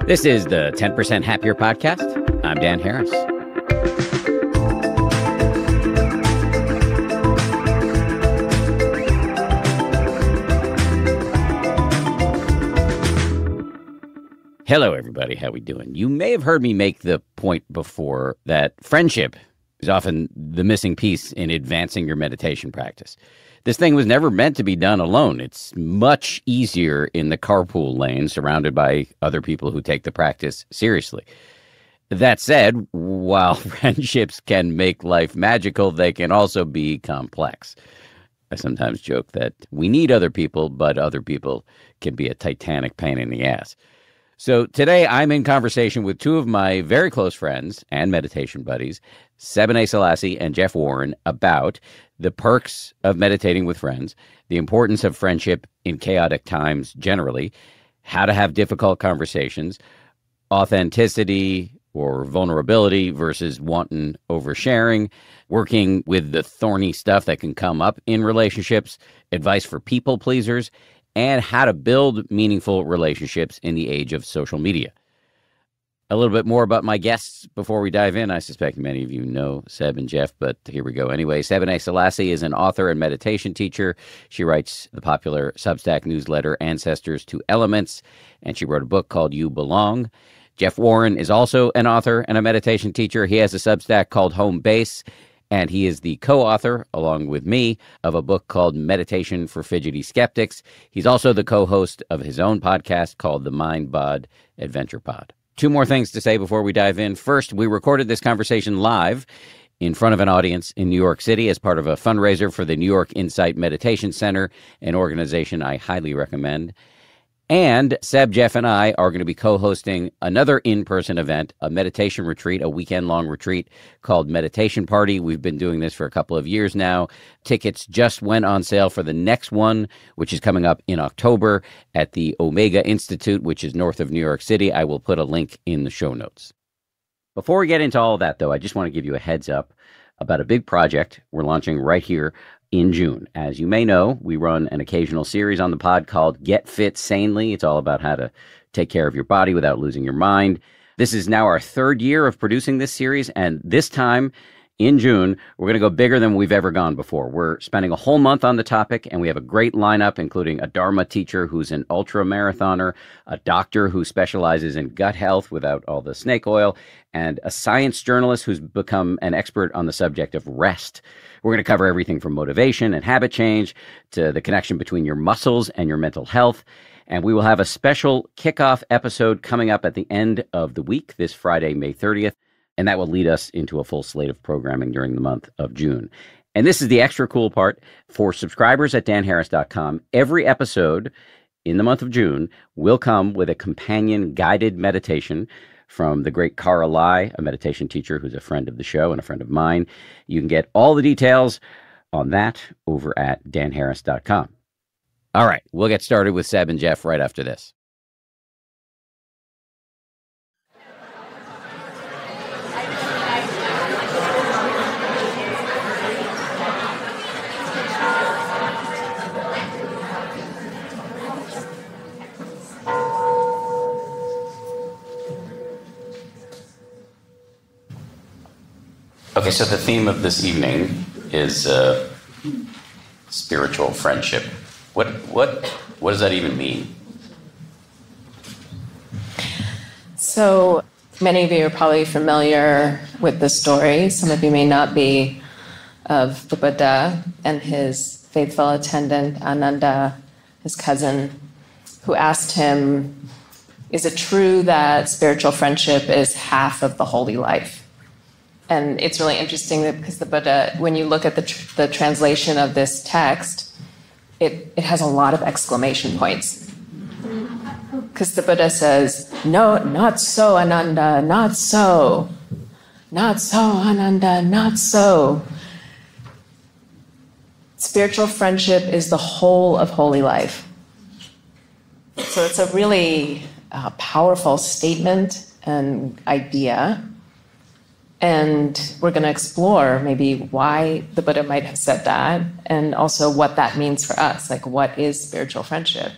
This is the 10% Happier Podcast. I'm Dan Harris. Hello, everybody. How we doing? You may have heard me make the point before that friendship is often the missing piece in advancing your meditation practice. This thing was never meant to be done alone. It's much easier in the carpool lane, surrounded by other people who take the practice seriously. That said, while friendships can make life magical, they can also be complex. I sometimes joke that we need other people, but other people can be a titanic pain in the ass. So today I'm in conversation with two of my very close friends and meditation buddies, Sebene Selassie and Jeff Warren, about the perks of meditating with friends, the importance of friendship in chaotic times generally, how to have difficult conversations, authenticity or vulnerability versus wanton oversharing, working with the thorny stuff that can come up in relationships, advice for people pleasers, and how to build meaningful relationships in the age of social media. A little bit more about my guests before we dive in. I suspect many of you know Seb and Jeff, but here we go anyway. Sebene Selassie is an author and meditation teacher. She writes the popular Substack newsletter Ancestors to Elements, and she wrote a book called You Belong. Jeff Warren is also an author and a meditation teacher. He has a Substack called Home Base, and he is the co-author, along with me, of a book called Meditation for Fidgety Skeptics. He's also the co-host of his own podcast called the Mind Bod Adventure Pod. Two more things to say before we dive in. First, we recorded this conversation live in front of an audience in New York City as part of a fundraiser for the New York Insight Meditation Center, an organization I highly recommend. And Seb, Jeff, and I are going to be co-hosting another in-person event, a meditation retreat, a weekend-long retreat called Meditation Party. We've been doing this for a couple of years now. Tickets just went on sale for the next one, which is coming up in October at the Omega Institute, which is north of New York City. I will put a link in the show notes. Before we get into all of that, though, I just want to give you a heads up about a big project we're launching right here in June. As you may know, we run an occasional series on the pod called Get Fit Sanely. It's all about how to take care of your body without losing your mind. This is now our third year of producing this series, and this time in June, we're going to go bigger than we've ever gone before. We're spending a whole month on the topic, and we have a great lineup, including a Dharma teacher who's an ultra marathoner, a doctor who specializes in gut health without all the snake oil, and a science journalist who's become an expert on the subject of rest. We're going to cover everything from motivation and habit change to the connection between your muscles and your mental health. And we will have a special kickoff episode coming up at the end of the week, this Friday, May 30th. And that will lead us into a full slate of programming during the month of June. And this is the extra cool part. For subscribers at danharris.com, every episode in the month of June will come with a companion guided meditation from the great Cara Lai, a meditation teacher who's a friend of the show and a friend of mine. You can get all the details on that over at danharris.com. All right, we'll get started with Seb and Jeff right after this. Okay, so the theme of this evening is spiritual friendship. What does that even mean? So many of you are probably familiar with the story. Some of you may not be, of the Buddha and his faithful attendant, Ananda, his cousin, who asked him, is it true that spiritual friendship is half of the holy life? And it's really interesting that because the Buddha, when you look at the translation of this text, it has a lot of exclamation points. Because the Buddha says, no, not so, Ananda, not so. Not so, Ananda, not so. Spiritual friendship is the whole of holy life. So it's a really powerful statement and idea. And we're going to explore maybe why the Buddha might have said that, and also what that means for us. Like, what is spiritual friendship?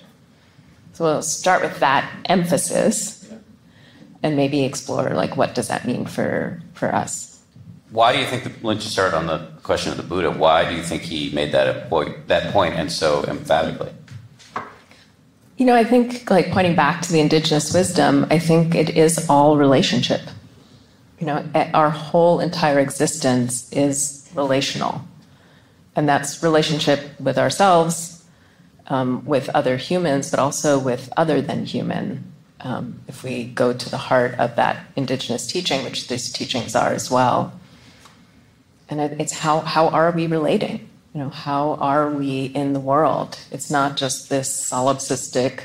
So we'll start with that emphasis. and maybe explore like what does that mean for us. Why do you think let's just start on the question of the Buddha. Why do you think he made that point and so emphatically? I think like pointing back to the indigenous wisdom, I think it is all relationship. Our whole entire existence is relational. And that's relationship with ourselves, with other humans, but also with other than human. If we go to the heart of that indigenous teaching, which these teachings are as well. And it's how are we relating? How are we in the world? It's not just this solipsistic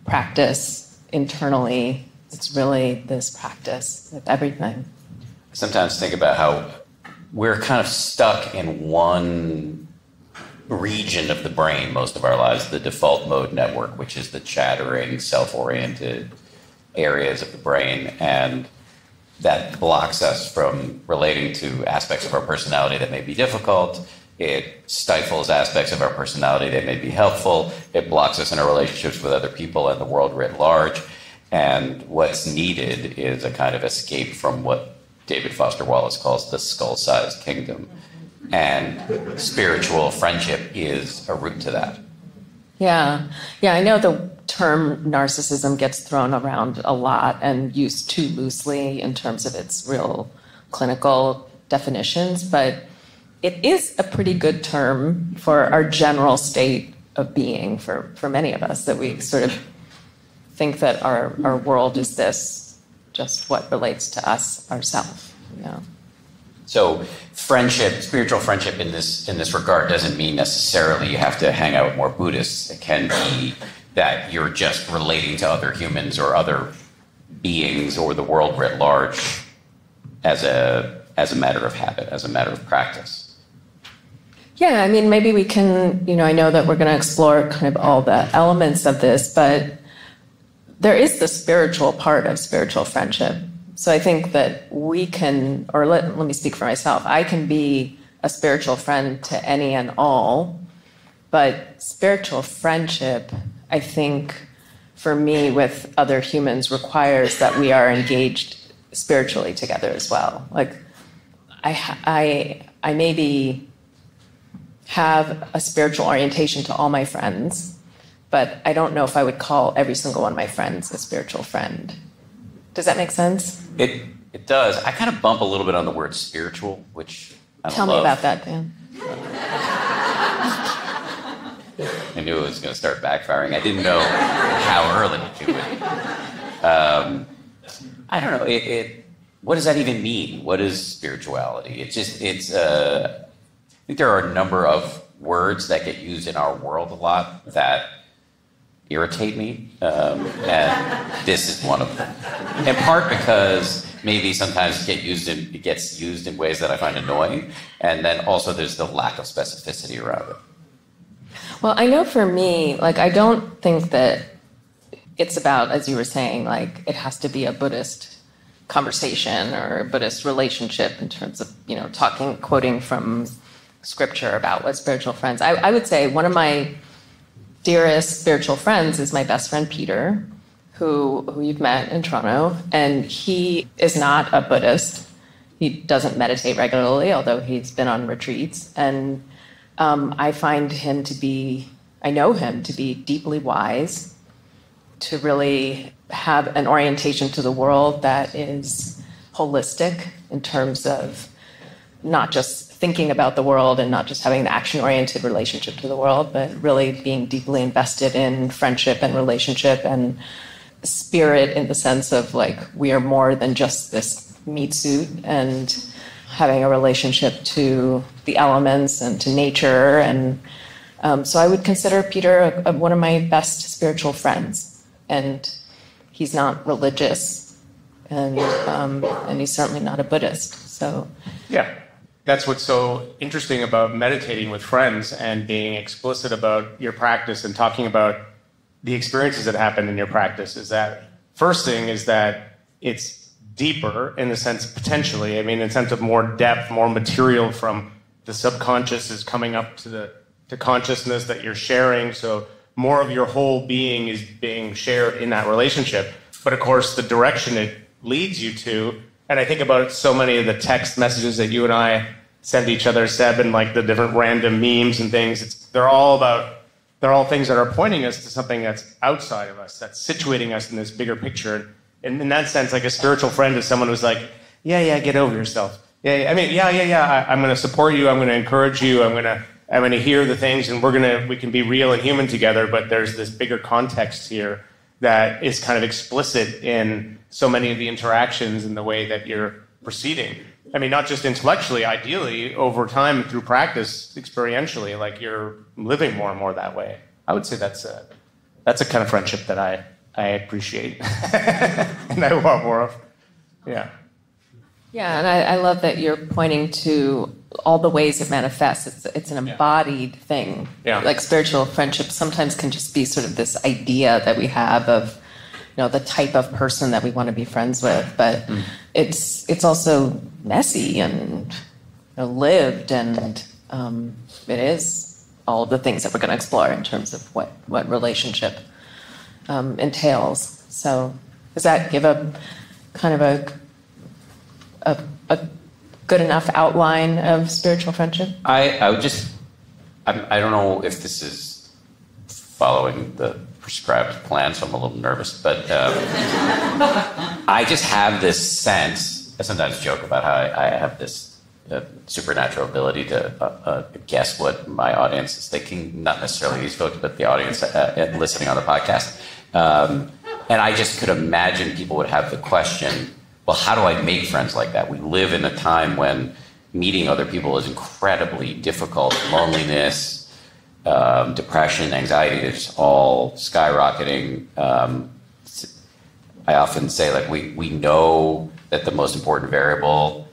practice internally. It's really this practice with everything. I sometimes think about how we're kind of stuck in one region of the brain most of our lives, the default mode network, which is the chattering, self-oriented areas of the brain. And that blocks us from relating to aspects of our personality that may be difficult. It stifles aspects of our personality that may be helpful. It blocks us in our relationships with other people and the world writ large. And what's needed is a kind of escape from what David Foster Wallace calls the skull-sized kingdom. And spiritual friendship is a route to that. Yeah, I know the term narcissism gets thrown around a lot and used too loosely in terms of its real clinical definitions, but it is a pretty good term for our general state of being for many of us, that we sort of think that our world is this, just what relates to us, ourselves. Yeah. So friendship, spiritual friendship in this regard doesn't mean necessarily you have to hang out with more Buddhists. It can be that you're just relating to other humans or other beings or the world writ large as a matter of habit, as a matter of practice. Yeah, I mean, maybe we can, I know that we're going to explore kind of all the elements of this, but there is the spiritual part of spiritual friendship. So I think that we can, or let me speak for myself, I can be a spiritual friend to any and all, but spiritual friendship, I think, for me with other humans requires that we are engaged spiritually together as well. Like, I maybe have a spiritual orientation to all my friends, but I don't know if I would call every single one of my friends a spiritual friend. Does that make sense? It does. I kind of bump a little bit on the word spiritual, which I don't Tell me about that, Dan. I knew it was going to start backfiring. I didn't know how early to do it. I don't know. What does that even mean? What is spirituality? I think there are a number of words that get used in our world a lot that irritate me, and this is one of them. In part because maybe sometimes it gets used in ways that I find annoying, and then also there's the lack of specificity around it. Well, I know for me, like, I don't think that it's about, as you were saying, like, it has to be a Buddhist conversation or a Buddhist relationship in terms of, quoting from scripture about what spiritual friends. I would say one of my dearest spiritual friends is my best friend Peter, who you've met in Toronto, and he is not a Buddhist. He doesn't meditate regularly, although he's been on retreats. And I know him to be deeply wise, to really have an orientation to the world that is holistic in terms of not just thinking about the world and not just having an action-oriented relationship to the world, but really being deeply invested in friendship and relationship and spirit in the sense of, like, we are more than just this meat suit, and having a relationship to the elements and to nature. And so I would consider Peter one of my best spiritual friends. And he's not religious, and he's certainly not a Buddhist. So yeah. That's what's so interesting about meditating with friends and being explicit about your practice and talking about the experiences that happen in your practice, is that first thing is that it's deeper in the sense, potentially, in the sense of more depth, more material from the subconscious is coming up to consciousness that you're sharing. So more of your whole being is being shared in that relationship. but of course the direction it leads you to. And I think about so many of the text messages that you and I send to each other, Seb, and like the different random memes and things. They're all things that are pointing us to something that's outside of us, that's situating us in this bigger picture. And in that sense, like a spiritual friend is someone who's like, yeah, get over yourself. I'm going to support you. I'm going to encourage you. I'm going to hear the things, and we can be real and human together. But there's this bigger context here that is kind of explicit in so many of the interactions and the way that you're proceeding. I mean, not just intellectually, ideally, over time through practice, experientially, like you're living more and more that way. I would say that's a kind of friendship that I appreciate and I want more of. Yeah. Yeah, and I love that you're pointing to all the ways it manifests. It's an embodied thing. Yeah. Like spiritual friendship sometimes can just be sort of this idea that we have of, the type of person that we want to be friends with. But it's also messy and lived, and it is all of the things that we're going to explore in terms of what relationship entails. So does that give a kind of a good enough outline of spiritual friendship? I don't know if this is following the prescribed plan, so I'm a little nervous, but I just have this sense. I sometimes joke about how I have this supernatural ability to guess what my audience is thinking, not necessarily these folks, but the audience listening on the podcast. And I just could imagine people would have the question, well, how do I make friends like that? We live in a time when meeting other people is incredibly difficult. Loneliness, depression, anxiety, it's all skyrocketing. I often say, like, we know that the most important variable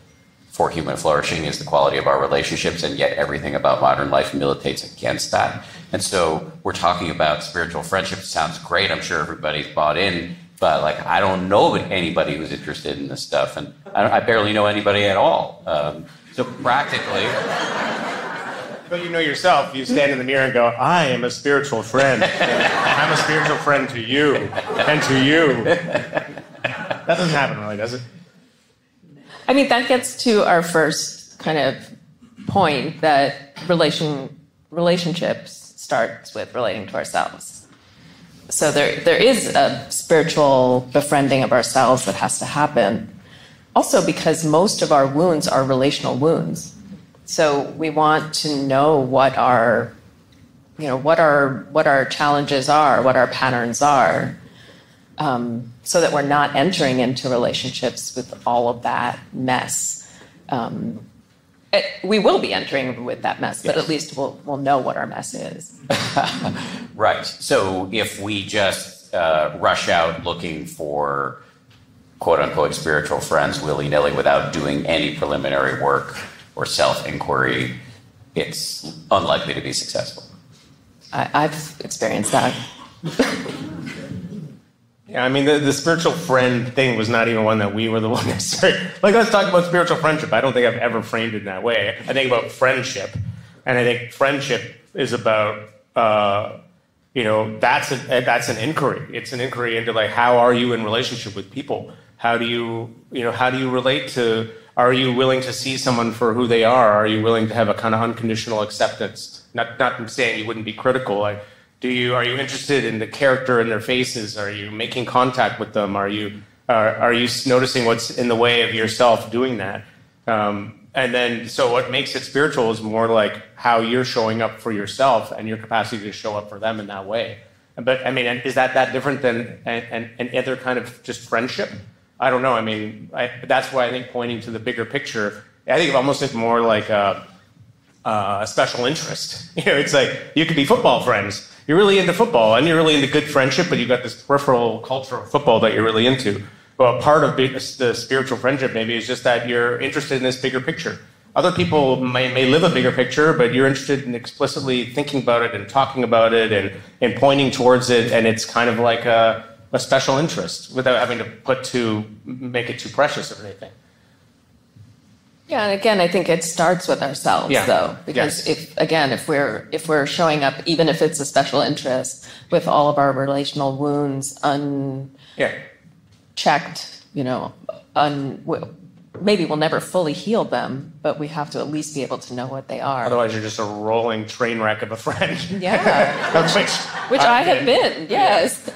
for human flourishing is the quality of our relationships, and yet everything about modern life militates against that. And so we're talking about spiritual friendship. It sounds great. I'm sure everybody's bought in, but like, I don't know anybody who's interested in this stuff, and I barely know anybody at all. So practically... But you know yourself, you stand in the mirror and go, I am a spiritual friend. I'm a spiritual friend to you and to you. That doesn't happen really, does it? I mean, that gets to our first kind of point that relationships starts with relating to ourselves. So there is a spiritual befriending of ourselves that has to happen. Also because most of our wounds are relational wounds. So we want to know what our challenges are, what our patterns are, so that we're not entering into relationships with all of that mess. We will be entering with that mess, but at least we'll know what our mess is. Right. So if we just rush out looking for quote-unquote spiritual friends willy-nilly without doing any preliminary work or self-inquiry, it's unlikely to be successful. I've experienced that. Yeah, I mean, the spiritual friend thing was not even one that we were the one necessarily. Like, let's talk about spiritual friendship. I don't think I've ever framed it in that way. I think about friendship, and I think friendship is about, that's an inquiry. It's an inquiry into, like, how are you in relationship with people? How do you relate to? Are you willing to see someone for who they are? Are you willing to have a kind of unconditional acceptance? Not saying you wouldn't be critical. Like, are you interested in the character in their faces? Are you making contact with them? Are you noticing what's in the way of yourself doing that? And then, so what makes it spiritual is more like how you're showing up for yourself and your capacity to show up for them in that way. But I mean, is that different than an other kind of just friendship? I don't know. I mean, that's why I think pointing to the bigger picture, I think of almost as more like a special interest. It's like you could be football friends. You're really into football, and you're really into good friendship, but you've got this peripheral culture of football that you're really into. Well, part of the spiritual friendship maybe is just that you're interested in this bigger picture. Other people may live a bigger picture, but you're interested in explicitly thinking about it and talking about it and pointing towards it, and it's kind of like a special interest without having to make it too precious or anything. Yeah, and again, I think it starts with ourselves, though, because if we're showing up, even if it's a special interest, with all of our relational wounds checked, maybe we'll never fully heal them, but we have to at least be able to know what they are. Otherwise, you're just a rolling train wreck of a friend. Yeah, which I have been, yes.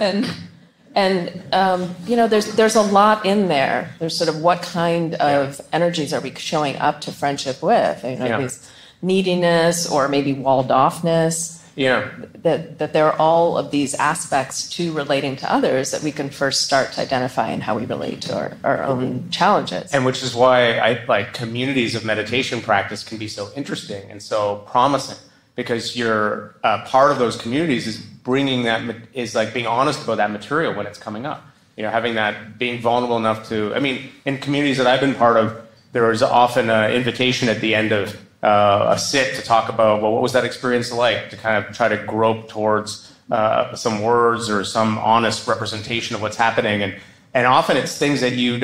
And there's a lot in there. There's sort of what kind of energies are we showing up to friendship with? These neediness or maybe walled offness. Yeah. That there are all of these aspects to relating to others that we can first start to identify in how we relate to our own challenges. And which is why I like communities of meditation practice can be so interesting and so promising, because you're part of those communities is bringing being honest about that material when it's coming up. Having that, being vulnerable enough to, in communities that I've been part of, there is often an invitation at the end of a sit to talk about, well, what was that experience like, to kind of try to grope towards some words or some honest representation of what's happening. And often it's things that you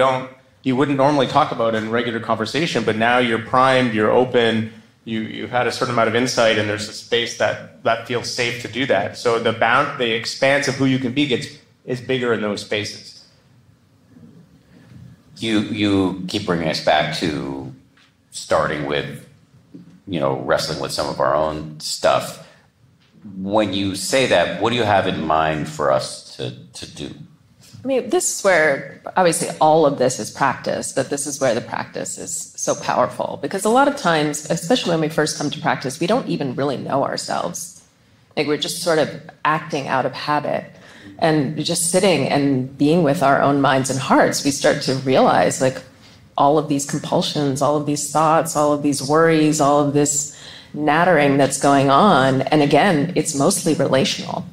wouldn't normally talk about in regular conversation, but now you're primed, you're open, you've had a certain amount of insight, and there's a space that feels safe to do that. So the expanse of who you can be is bigger in those spaces. You keep bringing us back to starting with wrestling with some of our own stuff. When you say that, what do you have in mind for us to do? This is where, obviously, all of this is practice, but this is where the practice is so powerful. Because a lot of times, especially when we first come to practice, we don't even really know ourselves. We're just sort of acting out of habit. And just sitting and being with our own minds and hearts, we start to realize, all of these compulsions, all of these thoughts, all of these worries, all of this nattering that's going on. And again, it's mostly relational.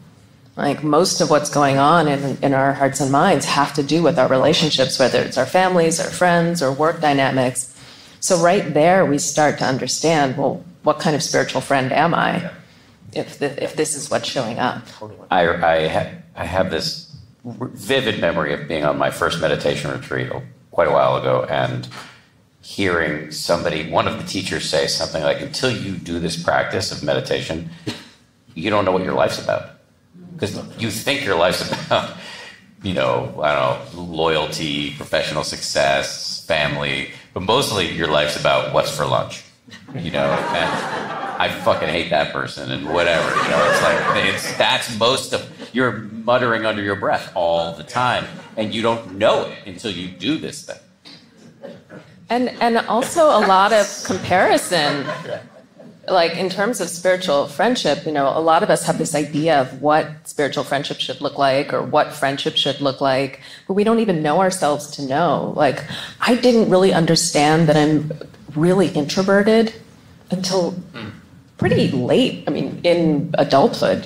Most of what's going on in our hearts and minds have to do with our relationships, whether it's our families, our friends, or work dynamics. So right there, we start to understand, well, what kind of spiritual friend am I if this is what's showing up? I have this vivid memory of being on my first meditation retreat quite a while ago, and hearing one of the teachers say something like, until you do this practice of meditation, you don't know what your life's about. Because you think your life's about, loyalty, professional success, family, but mostly your life's about what's for lunch, and I fucking hate that person and whatever, that's most of, you're muttering under your breath all the time, and you don't know it until you do this thing. And also a lot of comparison, in terms of spiritual friendship, a lot of us have this idea of what spiritual friendship should look like or what friendship should look like, but we don't even know ourselves to know. I didn't really understand that I'm really introverted until pretty late, in adulthood,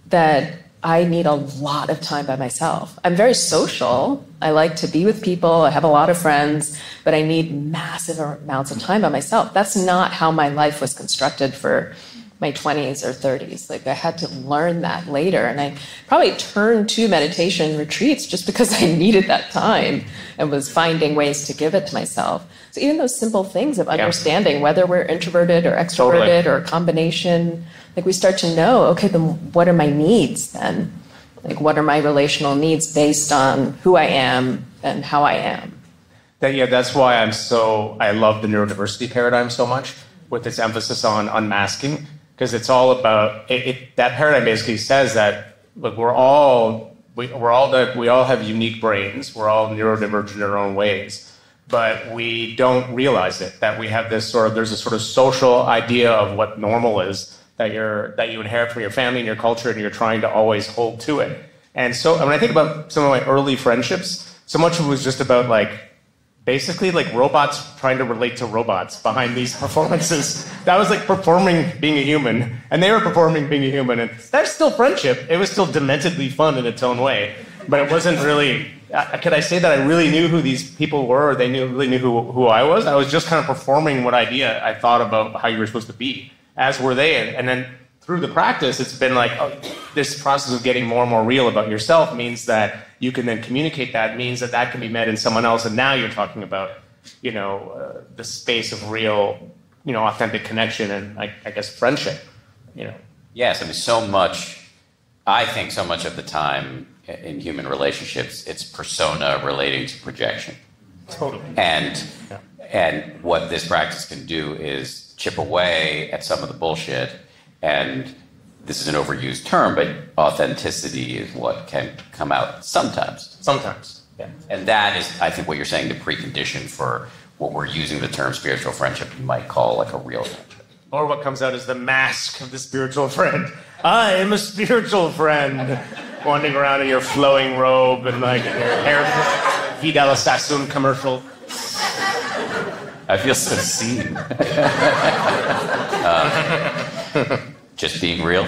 that I need a lot of time by myself. I'm very social. I like to be with people. I have a lot of friends, but I need massive amounts of time by myself. That's not how my life was constructed for my 20s or 30s. I had to learn that later. And I probably turned to meditation retreats just because I needed that time and was finding ways to give it to myself. So even those simple things of understanding whether we're introverted or extroverted or a combination, we start to know, okay, then what are my needs then? What are my relational needs based on who I am and how I am? That's why I love the neurodiversity paradigm so much, with its emphasis on unmasking, because it's all about that paradigm basically says that we all have unique brains, we're all neurodivergent in our own ways, but we don't realize it, that we have there's a sort of social idea of what normal is, that you inherit from your family and your culture, and you're trying to always hold to it. And so when I think about some of my early friendships, so much of it was just about basically robots trying to relate to robots behind these performances. That was performing being a human, and they were performing being a human, and that's still friendship. It was still dementedly fun in its own way, but it wasn't really. Could I say that I really knew who these people were, or they really knew who I was? I was just kind of performing what idea I thought about how you were supposed to be, as were they. And then through the practice, it's been this process of getting more and more real about yourself means that you can then communicate that, means that can be met in someone else. And now you're talking about, the space of real, authentic connection and I guess friendship, Yes, so much I think so much of the time in human relationships, it's persona relating to projection. Totally. And what this practice can do is chip away at some of the bullshit. And this is an overused term, but authenticity is what can come out sometimes. Sometimes. Yeah. And that is, I think, what you're saying, the precondition for what we're using the term spiritual friendship you might call like a real friendship. Or what comes out is the mask of the spiritual friend. I am a spiritual friend. Wandering around in your flowing robe and like your hair, Vidal Sassoon commercial. I feel so seen. Just being real.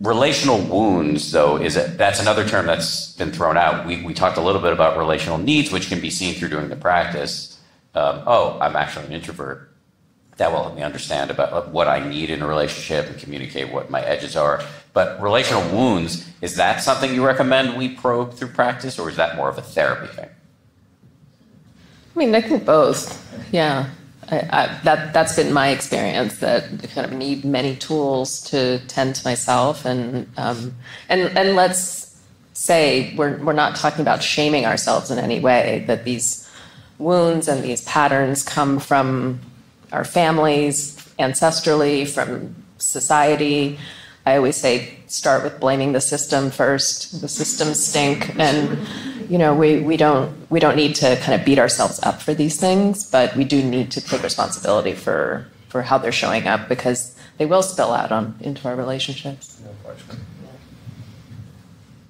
Relational wounds, though, that's another term that's been thrown out. We talked a little bit about relational needs, which can be seen through doing the practice. I'm actually an introvert. That will help me understand about what I need in a relationship and communicate what my edges are. But relational wounds, is that something you recommend we probe through practice, or is that more of a therapy thing? I mean, I think both. Yeah. That's been my experience, that I kind of need many tools to tend to myself. And let's say we're not talking about shaming ourselves in any way, that these wounds and these patterns come from our families, ancestrally, from society. I always say, start with blaming the system first. The systems stink, and we don't need to kind of beat ourselves up for these things, but we do need to take responsibility for how they're showing up, because they will spill out into our relationships.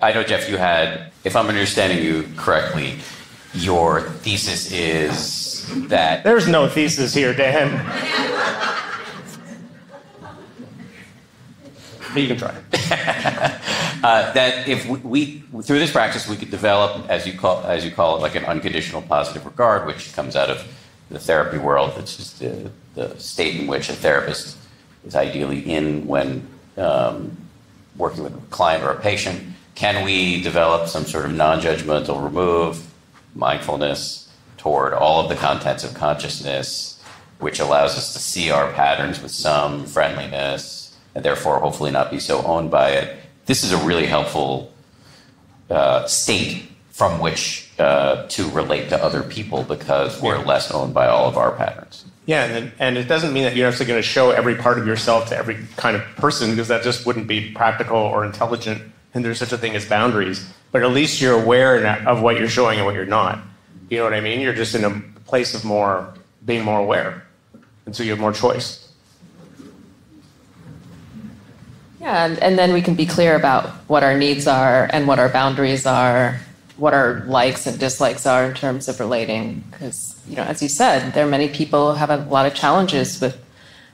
I know, Jeff, you had, if I'm understanding you correctly, your thesis is that... There's no thesis here, Dan. But you can try. That if we through this practice, we could develop, as you call it, like an unconditional positive regard, which comes out of the therapy world. It's just the state in which a therapist is ideally in when working with a client or a patient. Can we develop some sort of non-judgmental remove, mindfulness toward all of the contents of consciousness, which allows us to see our patterns with some friendliness, and therefore hopefully not be so owned by it? This is a really helpful state from which to relate to other people, because we're less owned by all of our patterns. Yeah, and it doesn't mean that you're actually going to show every part of yourself to every kind of person, because that just wouldn't be practical or intelligent, and there's such a thing as boundaries. But at least you're aware of what you're showing and what you're not. You know what I mean? You're just in a place of being more aware, and so you have more choice. Yeah, and then we can be clear about what our needs are and what our boundaries are, what our likes and dislikes are in terms of relating. Because, as you said, there are many people who have a lot of challenges with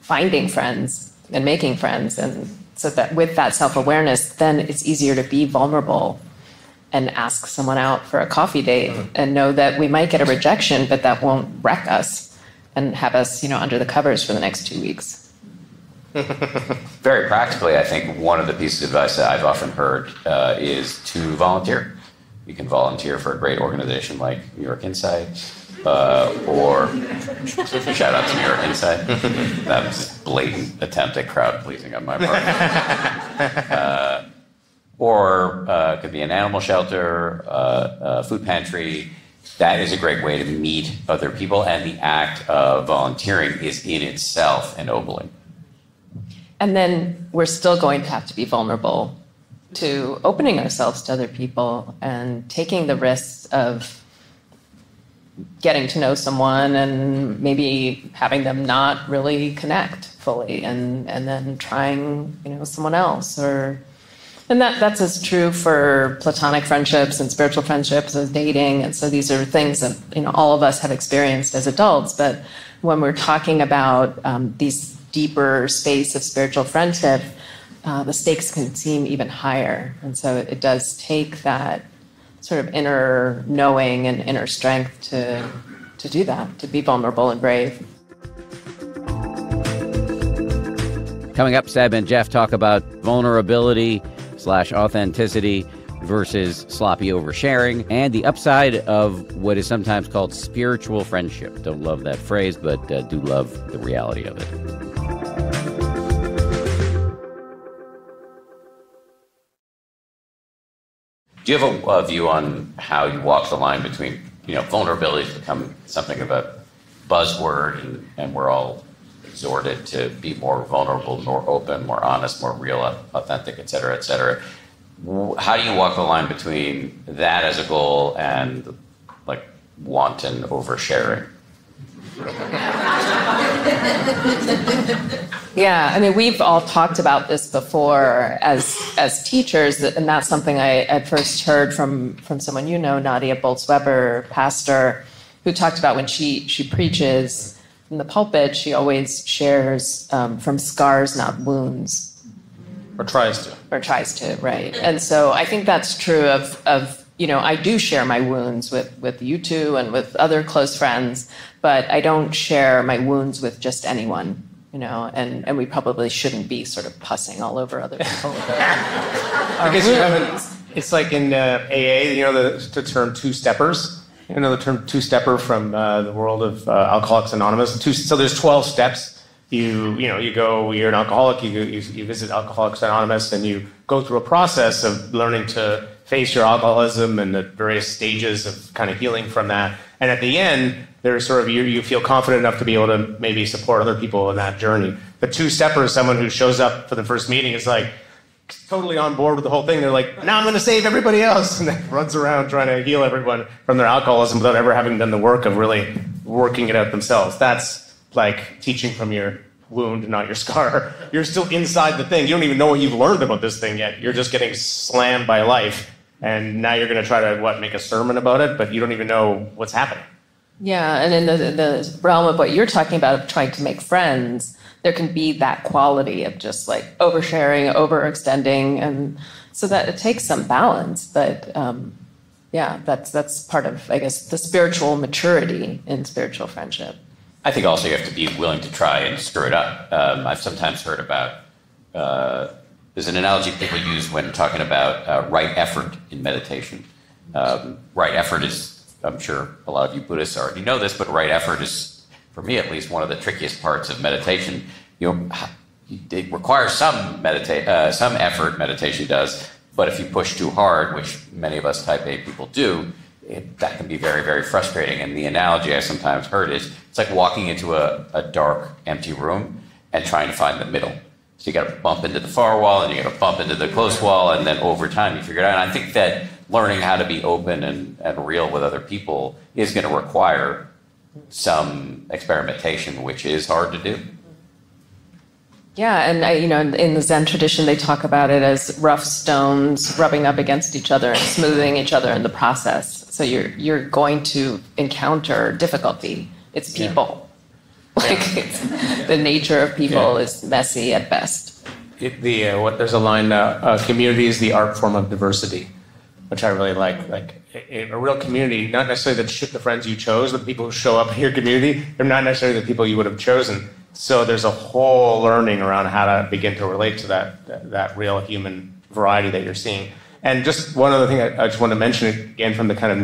finding friends and making friends. And so that with that self-awareness, then it's easier to be vulnerable and ask someone out for a coffee date and know that we might get a rejection, but that won't wreck us and have us, under the covers for the next 2 weeks. Very practically, I think one of the pieces of advice that I've often heard is to volunteer. You can volunteer for a great organization like New York Insight, or shout out to New York Insight. That was a blatant attempt at crowd pleasing on my part. Or it could be an animal shelter, a food pantry. That is a great way to meet other people, and the act of volunteering is in itself ennobling. And then we're still going to have to be vulnerable to opening ourselves to other people and taking the risks of getting to know someone and maybe having them not really connect fully, and then trying, someone else. And that's as true for platonic friendships and spiritual friendships as dating. And so these are things that, all of us have experienced as adults. But when we're talking about these deeper space of spiritual friendship, the stakes can seem even higher. And so it does take that sort of inner knowing and inner strength to do that, to be vulnerable and brave. Coming up, Seb and Jeff talk about vulnerability / authenticity versus sloppy oversharing, and the upside of what is sometimes called spiritual friendship. Don't love that phrase, but do love the reality of it. Do you have a view on how you walk the line between, vulnerability has become something of a buzzword, and we're all exhorted to be more vulnerable, more open, more honest, more real, authentic, et cetera, et cetera. How do you walk the line between that as a goal and like wanton oversharing? Yeah, I mean, we've all talked about this before as teachers, and that's something I first heard from someone Nadia Boltz-Weber, pastor, who talked about when she preaches in the pulpit, she always shares from scars, not wounds. Or tries to, right. And so I think that's true of I do share my wounds with you two and with other close friends, but I don't share my wounds with just anyone, and we probably shouldn't be sort of pussing all over other people. I guess you haven't, it's like in AA, the term two-steppers. The term two-stepper from the world of Alcoholics Anonymous. So there's 12 steps. You're an alcoholic, you visit Alcoholics Anonymous, and you go through a process of learning to face your alcoholism and the various stages of kind of healing from that. And at the end, there's sort of you feel confident enough to be able to maybe support other people in that journey. The two-stepper is someone who shows up for the first meeting, is like totally on board with the whole thing. They're like, now I'm going to save everybody else, and then runs around trying to heal everyone from their alcoholism without ever having done the work of really working it out themselves. That's like teaching from your wound, not your scar. You're still inside the thing. You don't even know what you've learned about this thing yet. You're just getting slammed by life. And now you're going to try to, make a sermon about it, but you don't even know what's happening. Yeah, and in the realm of what you're talking about, of trying to make friends, there can be that quality of just like oversharing, overextending, and so that it takes some balance. But that's part of, I guess, the spiritual maturity in spiritual friendship. I think also you have to be willing to try and screw it up. I've sometimes heard about, there's an analogy people use when talking about right effort in meditation. Right effort is, I'm sure a lot of you Buddhists already know this, but right effort is, for me at least, one of the trickiest parts of meditation. It requires some effort, meditation does, but if you push too hard, which many of us type A people do, that can be very, very frustrating. And the analogy I sometimes heard is, it's like walking into a dark, empty room and trying to find the middle. So you got to bump into the far wall, and you got to bump into the close wall, and then over time you figure it out. And I think that learning how to be open and real with other people is going to require some experimentation, which is hard to do. Yeah, and in the Zen tradition, they talk about it as rough stones rubbing up against each other and smoothing each other in the process. So you're going to encounter difficulty. It's people. The nature of people is messy at best. There's a line, community is the art form of diversity, which I really like. Like a real community, not necessarily the friends you chose, but the people who show up in your community, they're not necessarily the people you would have chosen. So there's a whole learning around how to begin to relate to that real human variety that you're seeing. And just one other thing I just want to mention, again, from the kind of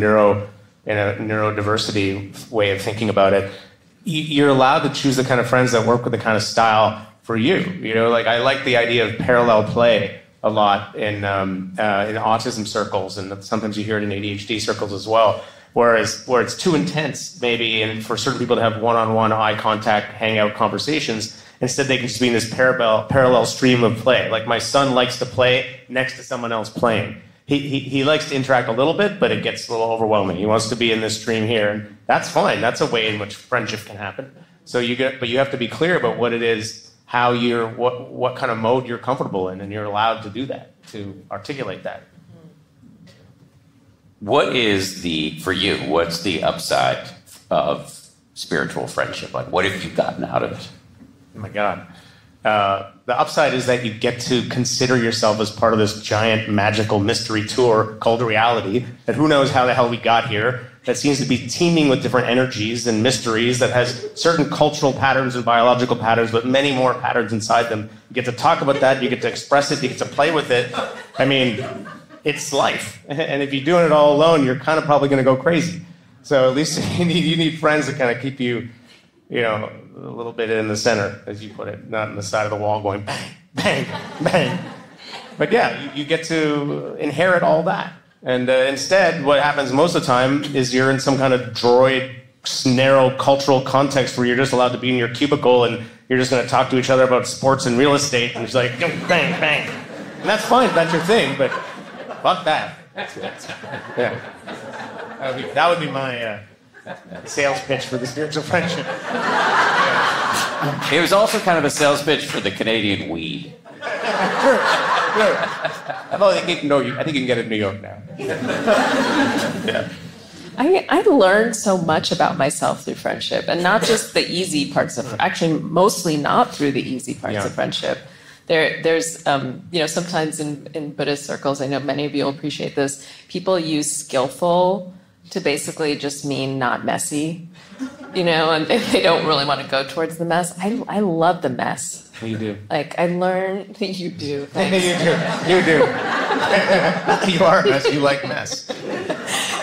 neurodiversity way of thinking about it, you're allowed to choose the kind of friends that work with the kind of style for you. I like the idea of parallel play a lot in autism circles, and sometimes you hear it in ADHD circles as well, where it's too intense, maybe, and for certain people to have one-on-one eye contact, hangout conversations, instead they can just be in this parallel stream of play. Like my son likes to play next to someone else playing. He likes to interact a little bit, but it gets a little overwhelming. He wants to be in this stream here, and that's fine. That's a way in which friendship can happen. But you have to be clear about what it is, what kind of mode you're comfortable in, and you're allowed to do that, to articulate that. What's the upside of spiritual friendship? Like, what have you gotten out of it? Oh my God. The upside is that you get to consider yourself as part of this giant magical mystery tour called reality, that who knows how the hell we got here, that seems to be teeming with different energies and mysteries, that has certain cultural patterns and biological patterns, but many more patterns inside them. You get to talk about that, you get to express it, you get to play with it. I mean, it's life. And if you're doing it all alone, you're kind of probably going to go crazy. So at least you need friends that kind of keep you, a little bit in the center, as you put it, not on the side of the wall going bang, bang, bang. But yeah, you get to inherit all that. And instead, what happens most of the time is you're in some kind of droid, narrow cultural context where you're just allowed to be in your cubicle and you're just going to talk to each other about sports and real estate. And it's like, bang, bang. And that's fine, that's your thing, but fuck that. Yeah. That would be my sales pitch for the spiritual friendship. It was also kind of a sales pitch for the Canadian weed. Sure. Well, I think you can get it in New York now. Yeah. I learned so much about myself through friendship, and not just the easy parts of, actually mostly not through the easy parts of friendship. There's sometimes in Buddhist circles, I know many of you will appreciate this, people use skillful to basically just mean not messy, and they don't really want to go towards the mess. I love the mess. You do. Like, I learned that you do. Thanks. You do. You are a mess. You like mess.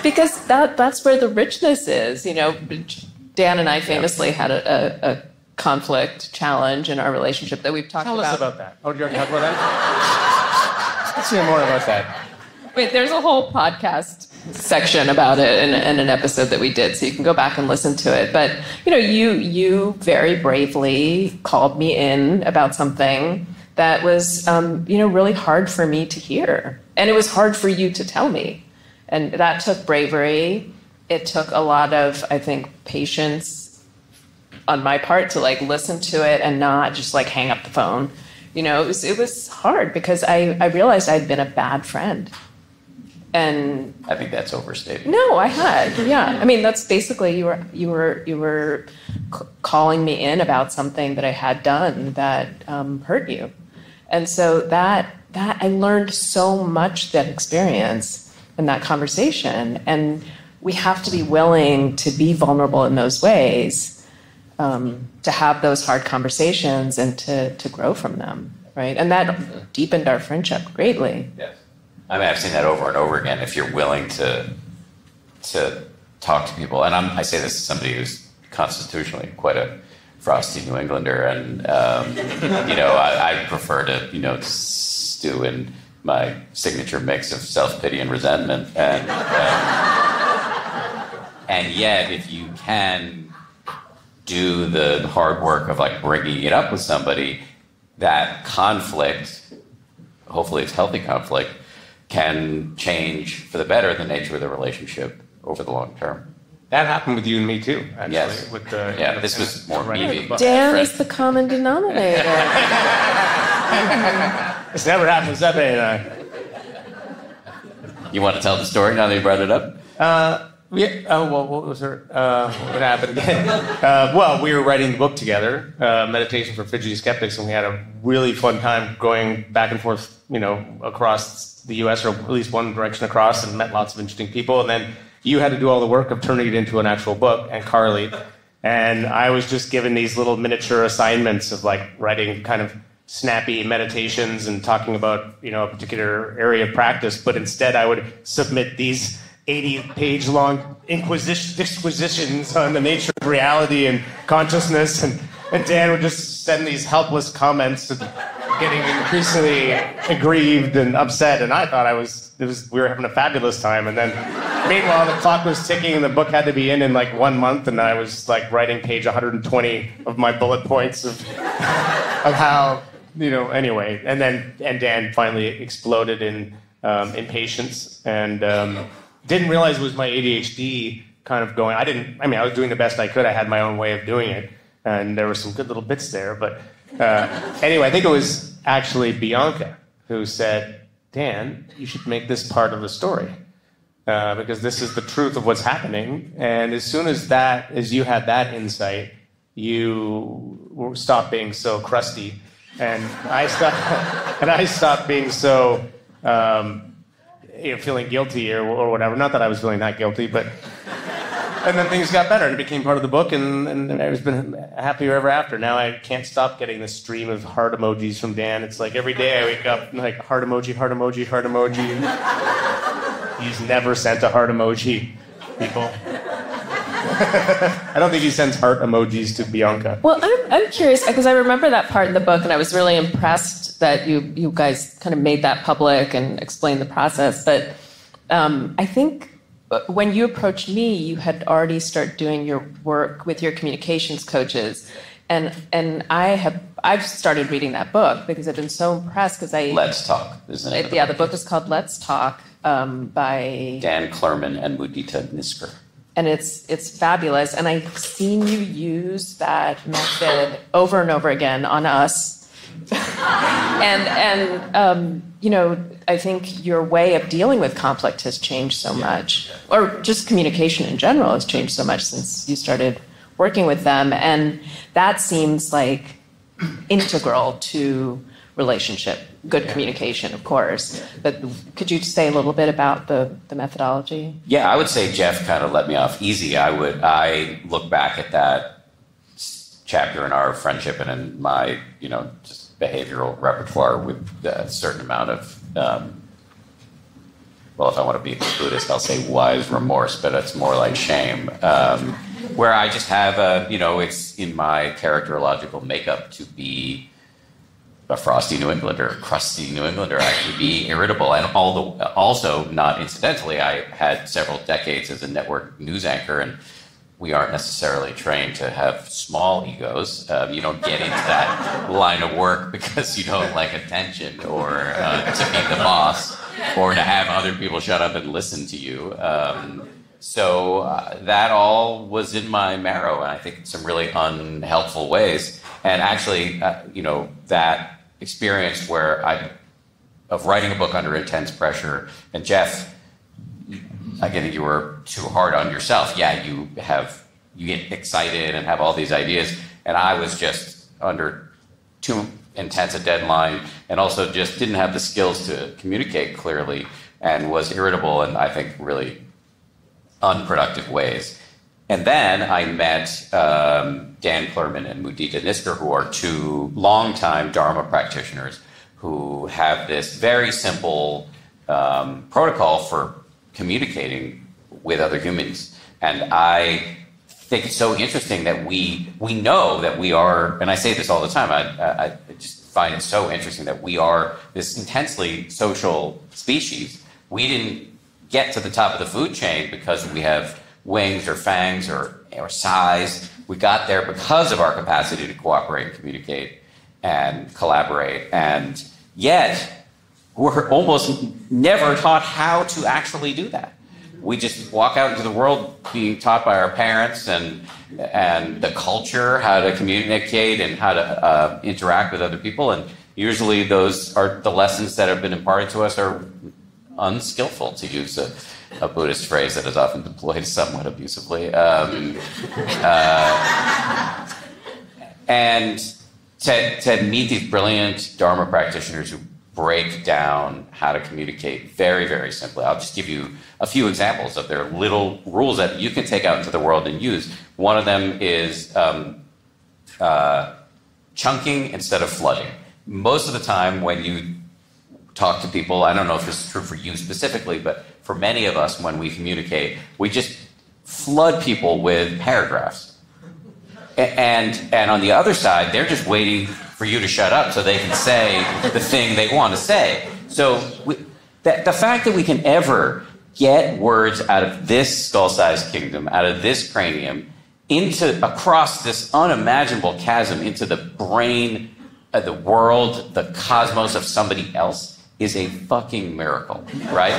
Because that's where the richness is. Dan and I famously had a conflict challenge in our relationship that we've talked about. Tell us about that. Oh, do you already talk about that? Let's hear more about that. Wait, there's a whole podcast section about it in an episode that we did, so you can go back and listen to it. But, you very bravely called me in about something that was, really hard for me to hear. And it was hard for you to tell me. And that took bravery. It took a lot of, I think, patience on my part to listen to it and not just hang up the phone. It was hard because I realized I'd been a bad friend. And I think that's overstated. No, I had. Yeah. I mean, that's basically you were calling me in about something that I had done that hurt you. And so that I learned so much that experience and that conversation. And we have to be willing to be vulnerable in those ways, to have those hard conversations and to grow from them, right? And that deepened our friendship greatly. Yes. I mean, I've seen that over and over again. If you're willing to talk to people, and I say this as somebody who's constitutionally quite a frosty New Englander, and I prefer to stew in my signature mix of self-pity and resentment, and yet if you can do the hard work of bringing it up with somebody, that conflict, hopefully it's healthy conflict, can change for the better the nature of the relationship over the long term. That happened with you and me too, actually. Yes. With this was more Evie. Dan is the common denominator. It's never happened with Sebene and I. You want to tell the story now that you brought it up? What was her? What happened again? We were writing the book together, Meditation for Fidgety Skeptics, and we had a really fun time going back and forth, across the U.S., or at least one direction across, and met lots of interesting people. And then you had to do all the work of turning it into an actual book, and Carly. And I was just given these little miniature assignments of writing kind of snappy meditations and talking about, a particular area of practice. But instead I would submit these 80-page long disquisitions on the nature of reality and consciousness. And Dan would just send these helpless comments and getting increasingly aggrieved and upset, and I thought we were having a fabulous time. And then, meanwhile, the clock was ticking, and the book had to be in 1 month, and I was writing page 120 of my bullet points of how, anyway. And Dan finally exploded in impatience, and didn't realize it was my ADHD kind of going. I was doing the best I could. I had my own way of doing it, and there were some good little bits there, but. Anyway, I think it was actually Bianca who said, Dan, you should make this part of the story, because this is the truth of what's happening. And as soon as you had that insight, you stopped being so crusty, and I stopped being so feeling guilty or whatever. Not that I was feeling that guilty, but. And then things got better, and it became part of the book, and I've been happier ever after. Now I can't stop getting this stream of heart emojis from Dan. It's every day I wake up, heart emoji, heart emoji, heart emoji. He's never sent a heart emoji, people. I don't think he sends heart emojis to Bianca. Well, I'm curious, because I remember that part in the book, and I was really impressed that you guys kind of made that public and explained the process, but I think when you approached me, you had already started doing your work with your communications coaches. And I've started reading that book because I've been so impressed because Let's Talk, isn't it? Yeah, the book is called Let's Talk by Dan Clerman and Mudita Nisker. And it's fabulous. And I've seen you use that method over and over again on us. and I think your way of dealing with conflict has changed so much, or just communication in general has changed so much since you started working with them. And that seems like integral to relationship, good communication, of course. But could you say a little bit about the methodology? Yeah, I would say Jeff kind of let me off easy. I look back at that chapter in our friendship and in my, just behavioral repertoire with a certain amount of, if I want to be Buddhist, I'll say wise remorse, but it's more like shame. Where I just have it's in my characterological makeup to be a frosty New Englander, a crusty New Englander. I can be irritable. And also, not incidentally, I had several decades as a network news anchor, and we aren't necessarily trained to have small egos. You don't get into that line of work because you don't like attention or to be the boss or to have other people shut up and listen to you. So that all was in my marrow, and I think in some really unhelpful ways. And actually, that experience of writing a book under intense pressure, and Jeff, I get that you were too hard on yourself. Yeah, you get excited and have all these ideas, and I was just under too intense a deadline, and also just didn't have the skills to communicate clearly, and was irritable, and I think really unproductive ways. And then I met Dan Clerman and Mudita Nisker, who are two longtime Dharma practitioners who have this very simple protocol for communicating with other humans. And I think it's so interesting that we know that we are, and I say this all the time, I just find it so interesting that we are this intensely social species. We didn't get to the top of the food chain because we have wings or fangs or size. We got there because of our capacity to cooperate and communicate and collaborate. And yet, we're almost never taught how to actually do that. We just walk out into the world being taught by our parents and the culture how to communicate and how to interact with other people. And usually those are the lessons that have been imparted to us are unskillful, to use a Buddhist phrase that is often deployed somewhat abusively. And to meet these brilliant Dharma practitioners who break down how to communicate very, very simply. I'll just give you a few examples of their little rules that you can take out into the world and use. One of them is chunking instead of flooding. Most of the time when you talk to people, I don't know if this is true for you specifically, but for many of us when we communicate, we just flood people with paragraphs. And on the other side, they're just waiting for you to shut up so they can say the thing they want to say. So the fact that we can ever get words out of this skull-sized kingdom, out of this cranium, across this unimaginable chasm into the brain, the world, the cosmos of somebody else is a fucking miracle, right?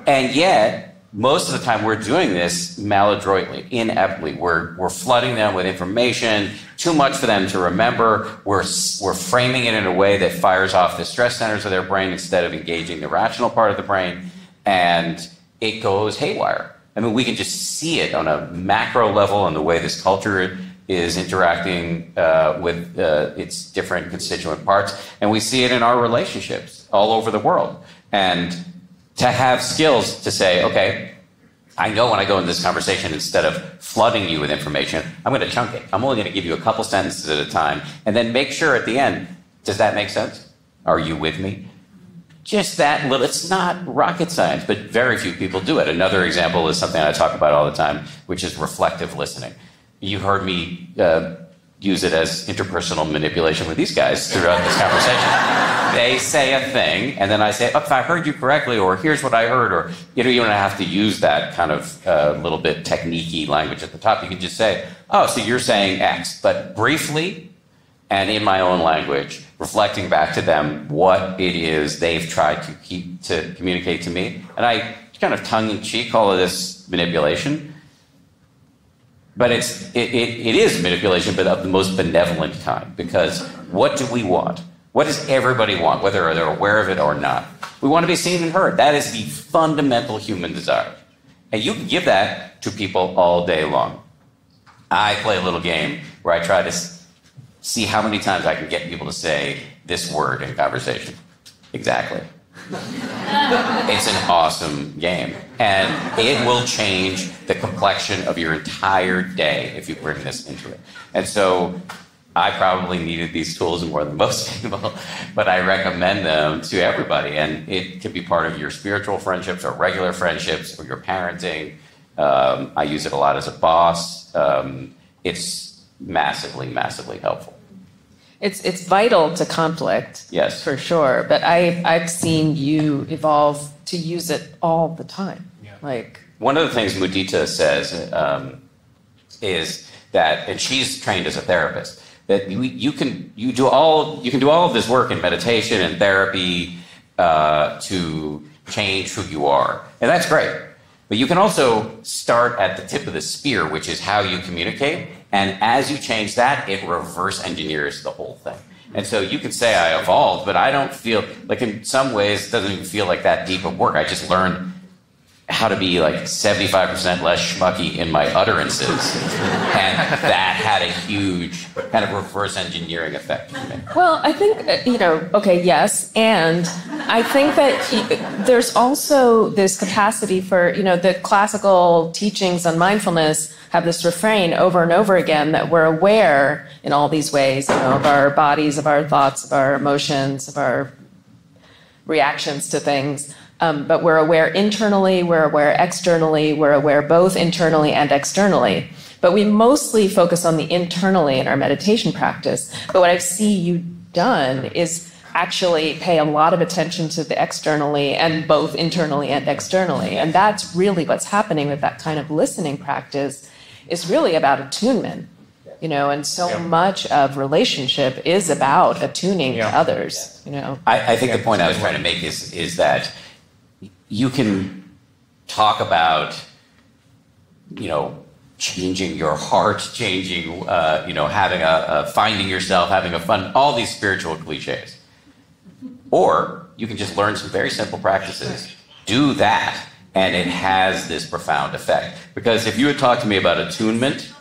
And yet, most of the time we're doing this maladroitly, ineptly. We're flooding them with information, too much for them to remember. We're framing it in a way that fires off the stress centers of their brain instead of engaging the rational part of the brain, and it goes haywire. I mean, we can just see it on a macro level in the way this culture is interacting with its different constituent parts, and we see it in our relationships all over the world. And to have skills to say, okay, I know when I go into this conversation, instead of flooding you with information, I'm going to chunk it. I'm only going to give you a couple sentences at a time, and then make sure at the end, does that make sense? Are you with me? Just that little, it's not rocket science, but very few people do it. Another example is something I talk about all the time, which is reflective listening. You heard me use it as interpersonal manipulation with these guys throughout this conversation. they say a thing, and then I say, if I heard you correctly, or here's what I heard, or you don't have to use that kind of little bit technique-y language at the top. You can just say, oh, so you're saying X, but briefly and in my own language, reflecting back to them what it is they've tried to communicate to me. And I kind of tongue-in-cheek call this manipulation. But it is manipulation, but of the most benevolent kind. Because what do we want? What does everybody want, whether they're aware of it or not? We want to be seen and heard. That is the fundamental human desire. And you can give that to people all day long. I play a little game where I try to see how many times I can get people to say this word in conversation. Exactly. It's an awesome game. And it will change the complexion of your entire day if you bring this into it. And so I probably needed these tools more than most people, but I recommend them to everybody. And it can be part of your spiritual friendships or regular friendships or your parenting. I use it a lot as a boss. It's massively, massively helpful. It's vital to conflict, yes, for sure. But I've seen you evolve to use it all the time. Yeah. Like one of the things Mudita says is that, and she's trained as a therapist, that you can do all of this work in meditation and therapy to change who you are, and that's great. But you can also start at the tip of the spear, which is how you communicate. And as you change that, it reverse engineers the whole thing. And so you can say I evolved, but I don't feel like in some ways it doesn't even feel like that deep of work. I just learned how to be like 75% less schmucky in my utterances. And that had a huge kind of reverse engineering effect for me. Well, I think, okay, yes. And I think that there's also this capacity for, the classical teachings on mindfulness have this refrain over and over again that we're aware in all these ways, of our bodies, of our thoughts, of our emotions, of our reactions to things. But we're aware internally, we're aware externally, we're aware both internally and externally. But we mostly focus on the internally in our meditation practice. But what I see you done is actually pay a lot of attention to the externally and both internally and externally. And that's really what's happening with that kind of listening practice is really about attunement. And so much of relationship is about attuning to others, I think the point I was trying to make is that you can talk about, changing your heart, changing, having finding yourself, having a fun, all these spiritual cliches. Or you can just learn some very simple practices, do that, and it has this profound effect. Because if you had talked to me about attunement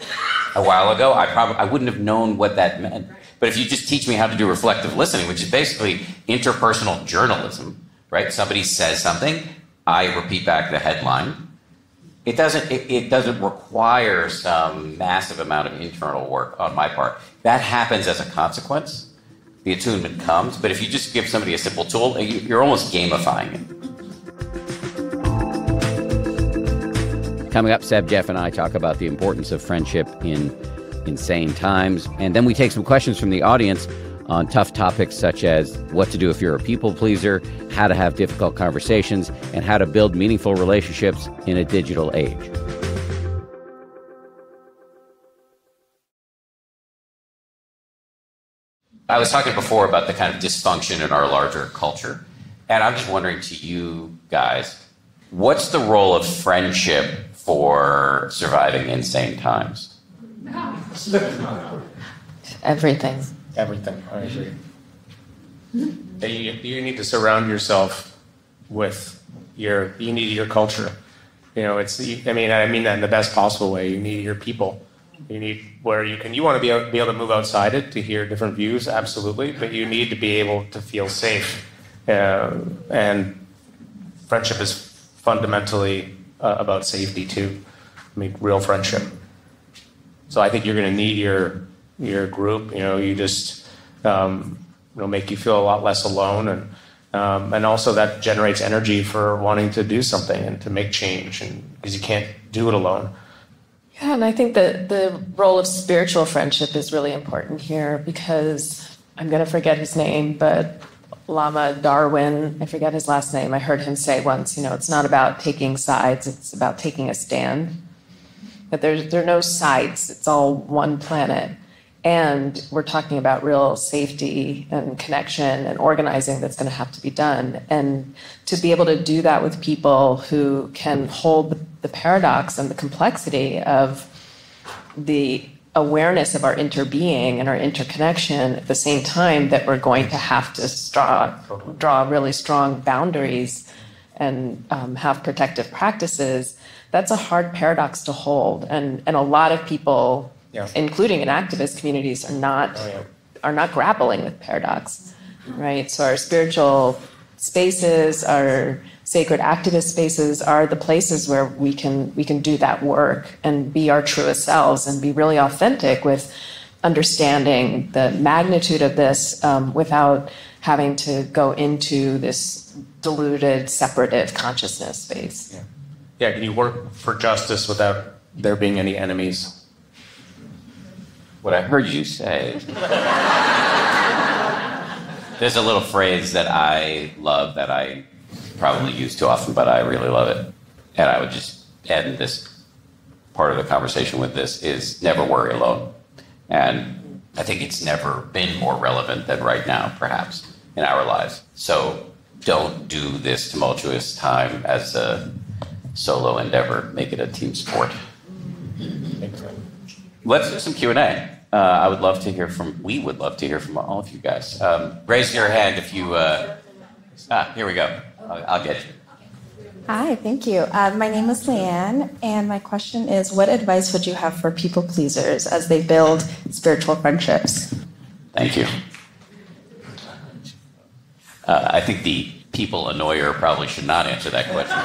a while ago, I wouldn't have known what that meant. But if you just teach me how to do reflective listening, which is basically interpersonal journalism, right? Somebody says something, I repeat back the headline. It doesn't require some massive amount of internal work on my part. That happens as a consequence. The attunement comes, but if you just give somebody a simple tool, you're almost gamifying it. Coming up, Seb, Jeff, and I talk about the importance of friendship in insane times, and then we take some questions from the audience on tough topics such as what to do if you're a people pleaser, how to have difficult conversations, and how to build meaningful relationships in a digital age. I was talking before about the kind of dysfunction in our larger culture, and I'm just wondering to you guys, what's the role of friendship for surviving insane times? Everything. Everything, I agree. You need to surround yourself with you need your culture. I mean that in the best possible way. You need your people. You need where you want to be able to move outside it to hear different views, absolutely, but you need to be able to feel safe. And friendship is fundamentally about safety too. I mean, real friendship. So I think you're going to need your group. You just make you feel a lot less alone, and also that generates energy for wanting to do something and to make change, and because you can't do it alone. Yeah, and I think that the role of spiritual friendship is really important here because I'm going to forget his name, but Lama Darwin, I forget his last name, I heard him say once, it's not about taking sides, it's about taking a stand. But there are no sides, it's all one planet. And we're talking about real safety and connection and organizing that's going to have to be done. And to be able to do that with people who can hold the paradox and the complexity of the awareness of our interbeing and our interconnection at the same time that we're going to have to draw really strong boundaries and have protective practices, that's a hard paradox to hold. And a lot of people, including in activist communities, are not grappling with paradox, right? So our spiritual spaces, our sacred activist spaces are the places where we can do that work and be our truest selves and be really authentic with understanding the magnitude of this without having to go into this diluted, separative consciousness space. Yeah, can you work for justice without there being any enemies? What I heard you say. There's a little phrase that I love that I probably use too often, but I really love it. And I would just end this part of the conversation with this is never worry alone. And I think it's never been more relevant than right now, perhaps, in our lives. So don't do this tumultuous time as a solo endeavor. Make it a team sport. Let's do some Q&A. We would love to hear from all of you guys. Raise your hand if you, here we go. I'll get you. Hi, thank you. My name is Leanne, and my question is, what advice would you have for people pleasers as they build spiritual friendships? Thank you. I think the people annoyer probably should not answer that question.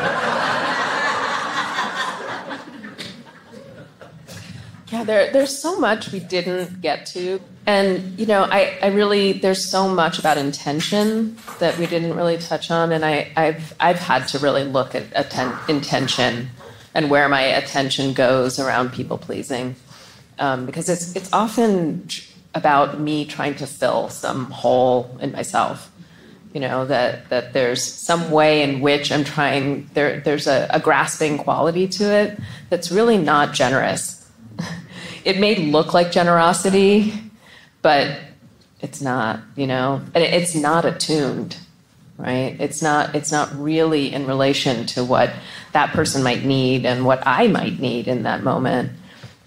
Yeah, there's so much we didn't get to. And, I really, there's so much about intention that we didn't really touch on. And I've had to really look at intention and where my attention goes around people pleasing. Because it's often about me trying to fill some hole in myself. That there's some way in which I'm trying, there's a grasping quality to it that's really not generous. It may look like generosity, but it's not, and it's not attuned, right? It's not really in relation to what that person might need and what I might need in that moment.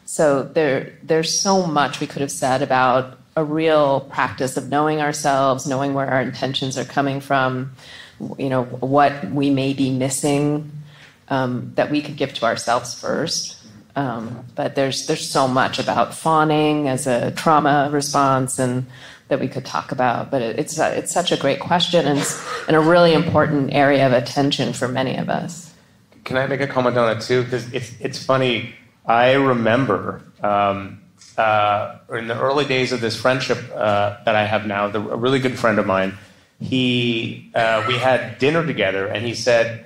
So there's so much we could have said about a real practice of knowing ourselves, knowing where our intentions are coming from, what we may be missing, that we could give to ourselves first. But there's so much about fawning as a trauma response and that we could talk about. But it's such a great question and a really important area of attention for many of us. Can I make a comment on it too? Because it's funny. I remember in the early days of this friendship that I have now, a really good friend of mine, we had dinner together, and he said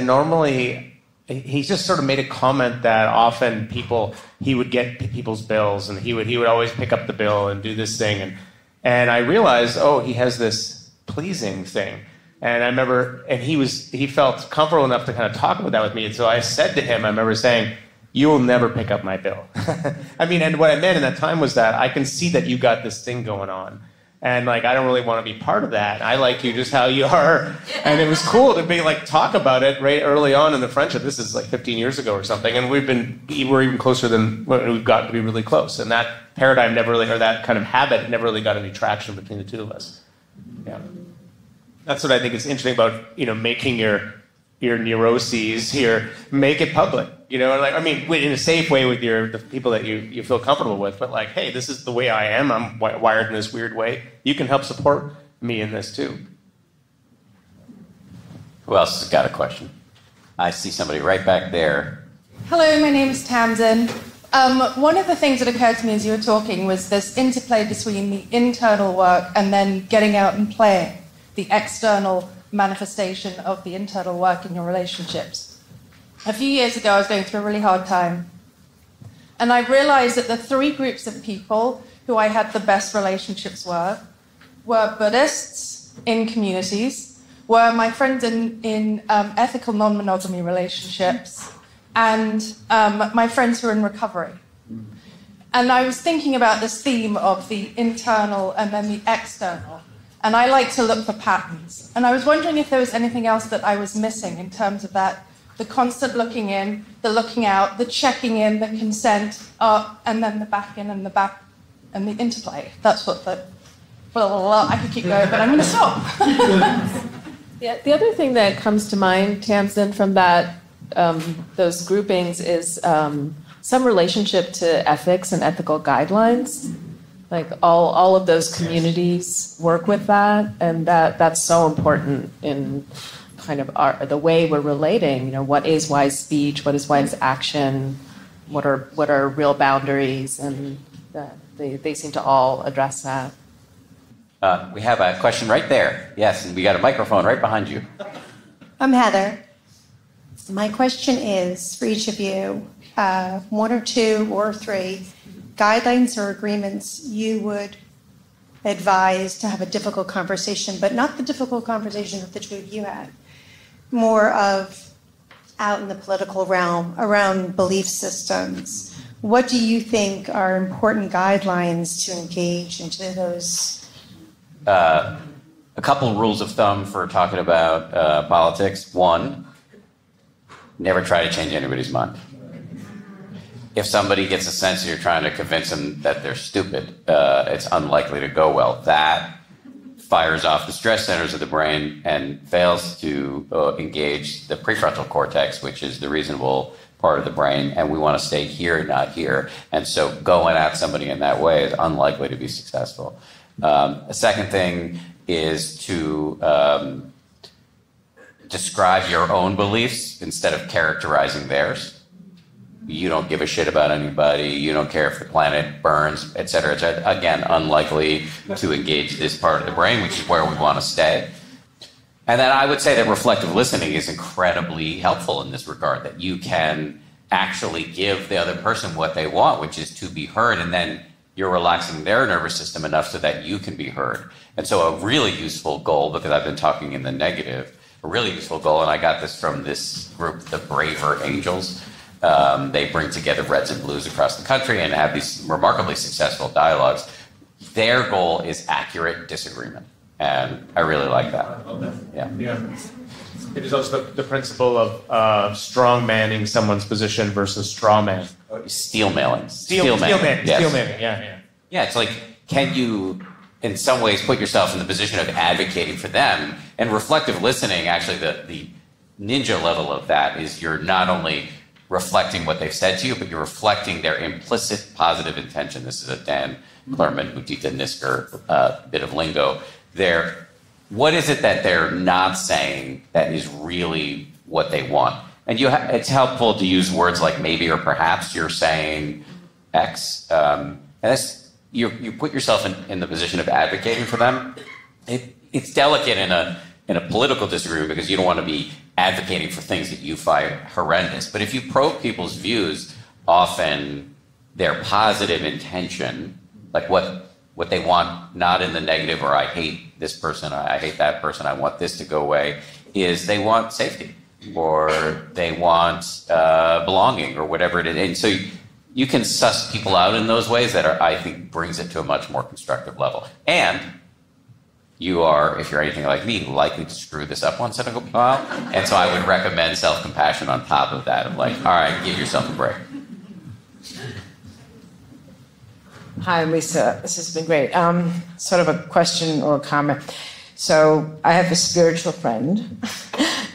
normally. He just sort of made a comment that often he would get people's bills, and he would always pick up the bill and do this thing, and I realized, he has this pleasing thing, and I remember, and he felt comfortable enough to kind of talk about that with me, and so I said to him, I remember saying, "You will never pick up my bill." And what I meant in that time was that I can see that you got this thing going on. And I don't really want to be part of that. I like you just how you are. And it was cool to be talk about it right early on in the friendship. This is 15 years ago or something. And we're even closer than we've gotten to be really close. And that paradigm never really, or that kind of habit never really got any traction between the two of us. Yeah. That's what I think is interesting about, making your neuroses here, make it public. In a safe way with the people that you feel comfortable with, but hey, this is the way I am. I'm wired in this weird way. You can help support me in this too. Who else has got a question? I see somebody right back there. Hello, my name is Tamsin. One of the things that occurred to me as you were talking was this interplay between the internal work and then getting out and playing, the external manifestation of the internal work in your relationships. A few years ago, I was going through a really hard time. And I realized that the three groups of people who I had the best relationships were Buddhists, in communities were my friends in ethical non-monogamy relationships and my friends who are in recovery. And I was thinking about this theme of the internal and then the external. And I like to look for patterns. And I was wondering if there was anything else that I was missing in terms of that, the constant looking in, the looking out, the checking in, the consent, and then the back in and the back and the interplay. That's what the... Blah, blah, blah. I could keep going, but I'm going to stop. Yeah, the other thing that comes to mind, Tamsin, from that those groupings is some relationship to ethics and ethical guidelines. Like all of those communities work with that, and that's so important in kind of the way we're relating. You know, what is wise speech? What is wise action? What are real boundaries? And they seem to all address that. We have a question right there. Yes, and we got a microphone right behind you. I'm Heather. My question is for each of you, one or two or three guidelines or agreements you would advise to have a difficult conversation, but not the difficult conversation that the two of you had, more of out in the political realm around belief systems. What do you think are important guidelines to engage into those? A couple rules of thumb for talking about politics. One, never try to change anybody's mind. If somebody gets a sense that you're trying to convince them that they're stupid, it's unlikely to go well. That fires off the stress centers of the brain and fails to engage the prefrontal cortex, which is the reasonable part of the brain, and we want to stay here, not here. And so going at somebody in that way is unlikely to be successful. A second thing is to describe your own beliefs instead of characterizing theirs. You don't give a shit about anybody. You don't care if the planet burns, et cetera, et cetera. Again, unlikely to engage this part of the brain, which is where we want to stay. And then I would say that reflective listening is incredibly helpful in this regard, that you can actually give the other person what they want, which is to be heard, and then you're relaxing their nervous system enough so that you can be heard. And so a really useful goal, because I've been talking in the negative, a really useful goal, and I got this from this group, the Braver Angels. They bring together Reds and Blues across the country and have these remarkably successful dialogues. Their goal is accurate disagreement, and I really like that. Yeah. It is also the principle of strong manning someone's position versus straw man. Steel manning. Yes. Steel manning, yeah. Yeah, it's like, can you, in some ways, put yourself in the position of advocating for them? And reflective listening, actually, the ninja level of that is you're not only reflecting what they've said to you, but you're reflecting their implicit positive intention. This is a Dan Clerman, Mudita Nisker bit of lingo. What is it that they're not saying that is really what they want? And it's helpful to use words like maybe or perhaps. You're saying X. And that's, you put yourself in the position of advocating for them. It's delicate in a political disagreement because you don't want to be advocating for things that you find horrendous. But if you probe people's views, often their positive intention, like what they want, not in the negative, or I hate this person, or I hate that person, I want this to go away, is they want safety, or they want belonging, or whatever it is. And so you can suss people out in those ways that I think brings it to a much more constructive level. And you are, if you're anything like me, likely to screw this up once in a while. And so I would recommend self-compassion on top of that, of like, all right, give yourself a break. Hi, Lisa. This has been great. Sort of a question or a comment. So I have a spiritual friend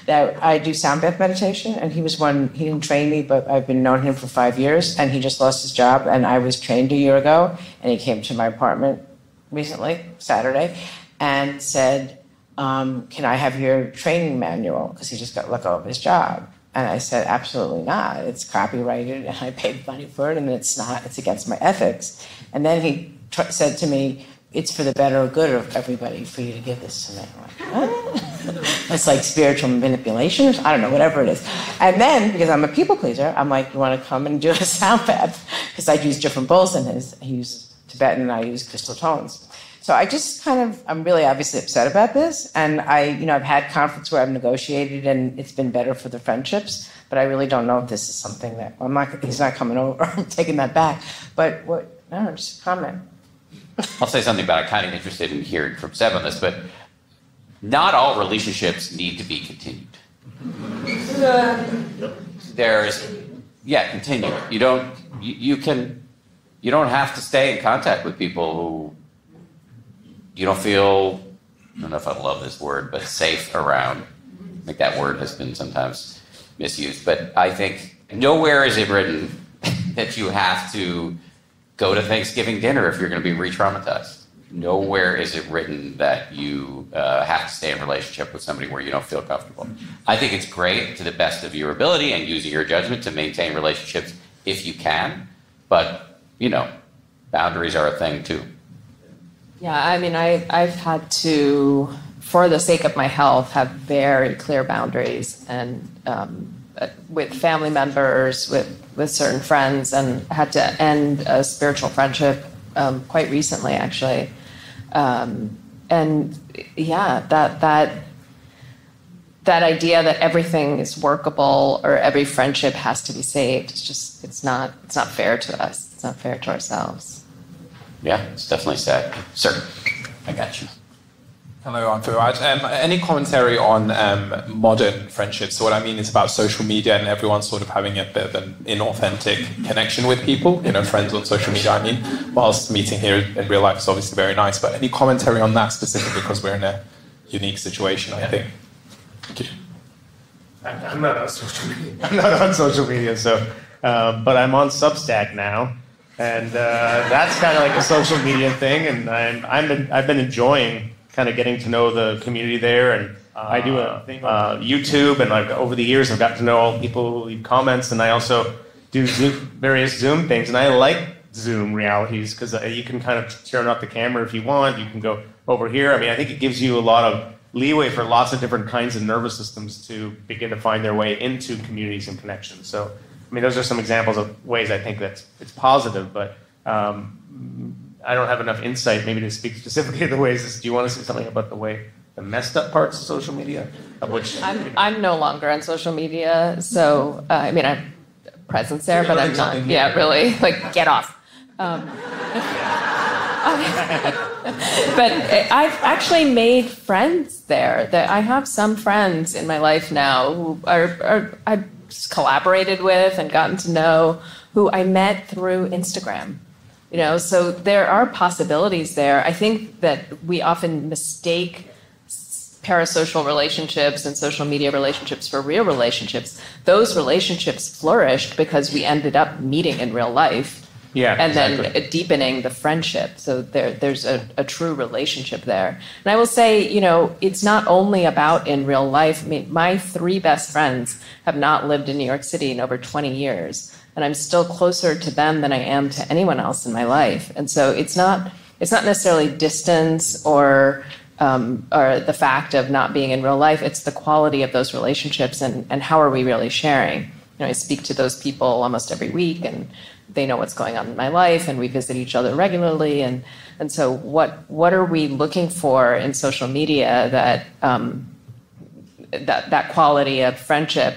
that I do sound bath meditation, and he didn't train me, but I've been knowing him for 5 years, and he just lost his job, and I was trained a year ago, and he came to my apartment recently, Saturday, and said, can I have your training manual? Because he just got let go of his job. And I said, absolutely not. It's copyrighted, and I paid money for it, and it's against my ethics. And then he said to me, it's for the better good of everybody for you to give this to me. I'm like, what? It's like spiritual manipulation, I don't know, whatever it is. And then, because I'm a people pleaser, I'm like, you want to come and do a sound bath? Because I use different bowls than his. He uses Tibetan, and I use crystal tones. So I'm really obviously upset about this. And I've had conflicts where I've negotiated and it's been better for the friendships, but I really don't know if this is something that, he's not coming over, I'm taking that back. But I don't know, just a comment. I'll say something about it. I'm kind of interested in hearing from Seb on this, but not all relationships need to be continued. Continue. You don't have to stay in contact with people who you don't feel, I don't know if I love this word, but safe around. I think that word has been sometimes misused, but I think nowhere is it written that you have to go to Thanksgiving dinner if you're going to be re-traumatized. Nowhere is it written that you have to stay in a relationship with somebody where you don't feel comfortable. I think it's great to the best of your ability and using your judgment to maintain relationships if you can, but, boundaries are a thing too. Yeah, I mean, I've had to, for the sake of my health, have very clear boundaries and with family members, with certain friends, and had to end a spiritual friendship quite recently, actually. And yeah, that idea that everything is workable or every friendship has to be saved, it's not fair to us. It's not fair to ourselves. Yeah, it's definitely sad. Sir, I got you. Hello, I'm Fuad. Any commentary on modern friendships? So what I mean is about social media and everyone sort of having a bit of an inauthentic connection with people, friends on social media, whilst meeting here in real life is obviously very nice. But any commentary on that specifically, because we're in a unique situation, I think. Thank you. I'm not on social media. So, but I'm on Substack now. And that's kind of like a social media thing. And I've been enjoying kind of getting to know the community there, and I do a thing on YouTube, and over the years I've gotten to know all the people who leave comments, and I also do various Zoom things, and I like Zoom realities because you can kind of turn off the camera if you want, you can go over here. I think it gives you a lot of leeway for lots of different kinds of nervous systems to begin to find their way into communities and connections. So, those are some examples of ways I think that it's positive, but I don't have enough insight maybe to speak specifically to the ways. Do you want to say something about the messed up parts of social media? Of which I'm no longer on social media, so I have presence there, but I'm not. Yeah, really, get off. But I've actually made friends there. I have some friends in my life now who I've collaborated with and gotten to know, who I met through Instagram. So there are possibilities there. I think that we often mistake parasocial relationships and social media relationships for real relationships. Those relationships flourished because we ended up meeting in real life. Yeah, and exactly. Then deepening the friendship. So there's a true relationship there. And I will say, it's not only about in real life. My 3 best friends have not lived in New York City in over 20 years. And I'm still closer to them than I am to anyone else in my life. And so it's not necessarily distance or the fact of not being in real life. It's the quality of those relationships and how are we really sharing. I speak to those people almost every week, and they know what's going on in my life, and we visit each other regularly. And so what are we looking for in social media that quality of friendship?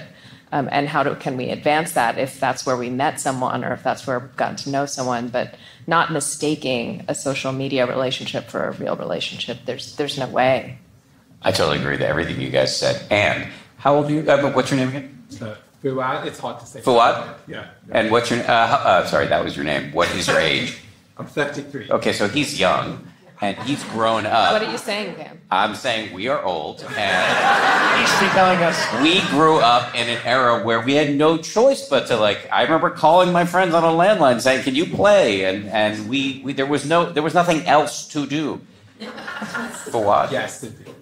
And how can we advance that if that's where we met someone or if that's where we've gotten to know someone, but not mistaking a social media relationship for a real relationship. There's no way. I totally agree with everything you guys said. And how old are you? What's your name again? Fuad. It's hard to say. Fuad? Yeah. And what's your sorry, that was your name. What is your age? I'm 33. Okay, so he's young. And he's grown up. What are you saying, Pam? I'm saying we are old, and he's telling us we grew up in an era where we had no choice but to I remember calling my friends on a landline saying, "Can you play?" And we there was nothing else to do. Fawad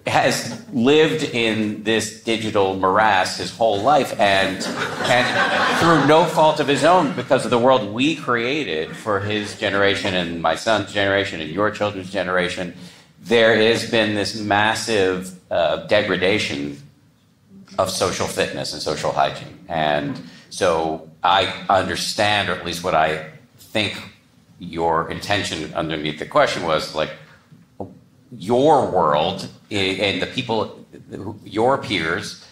has lived in this digital morass his whole life, and through no fault of his own, because of the world we created for his generation and my son's generation and your children's generation, there has been this massive degradation of social fitness and social hygiene. And so I understand, or at least what I think your intention underneath the question was, your world and the people, your peers,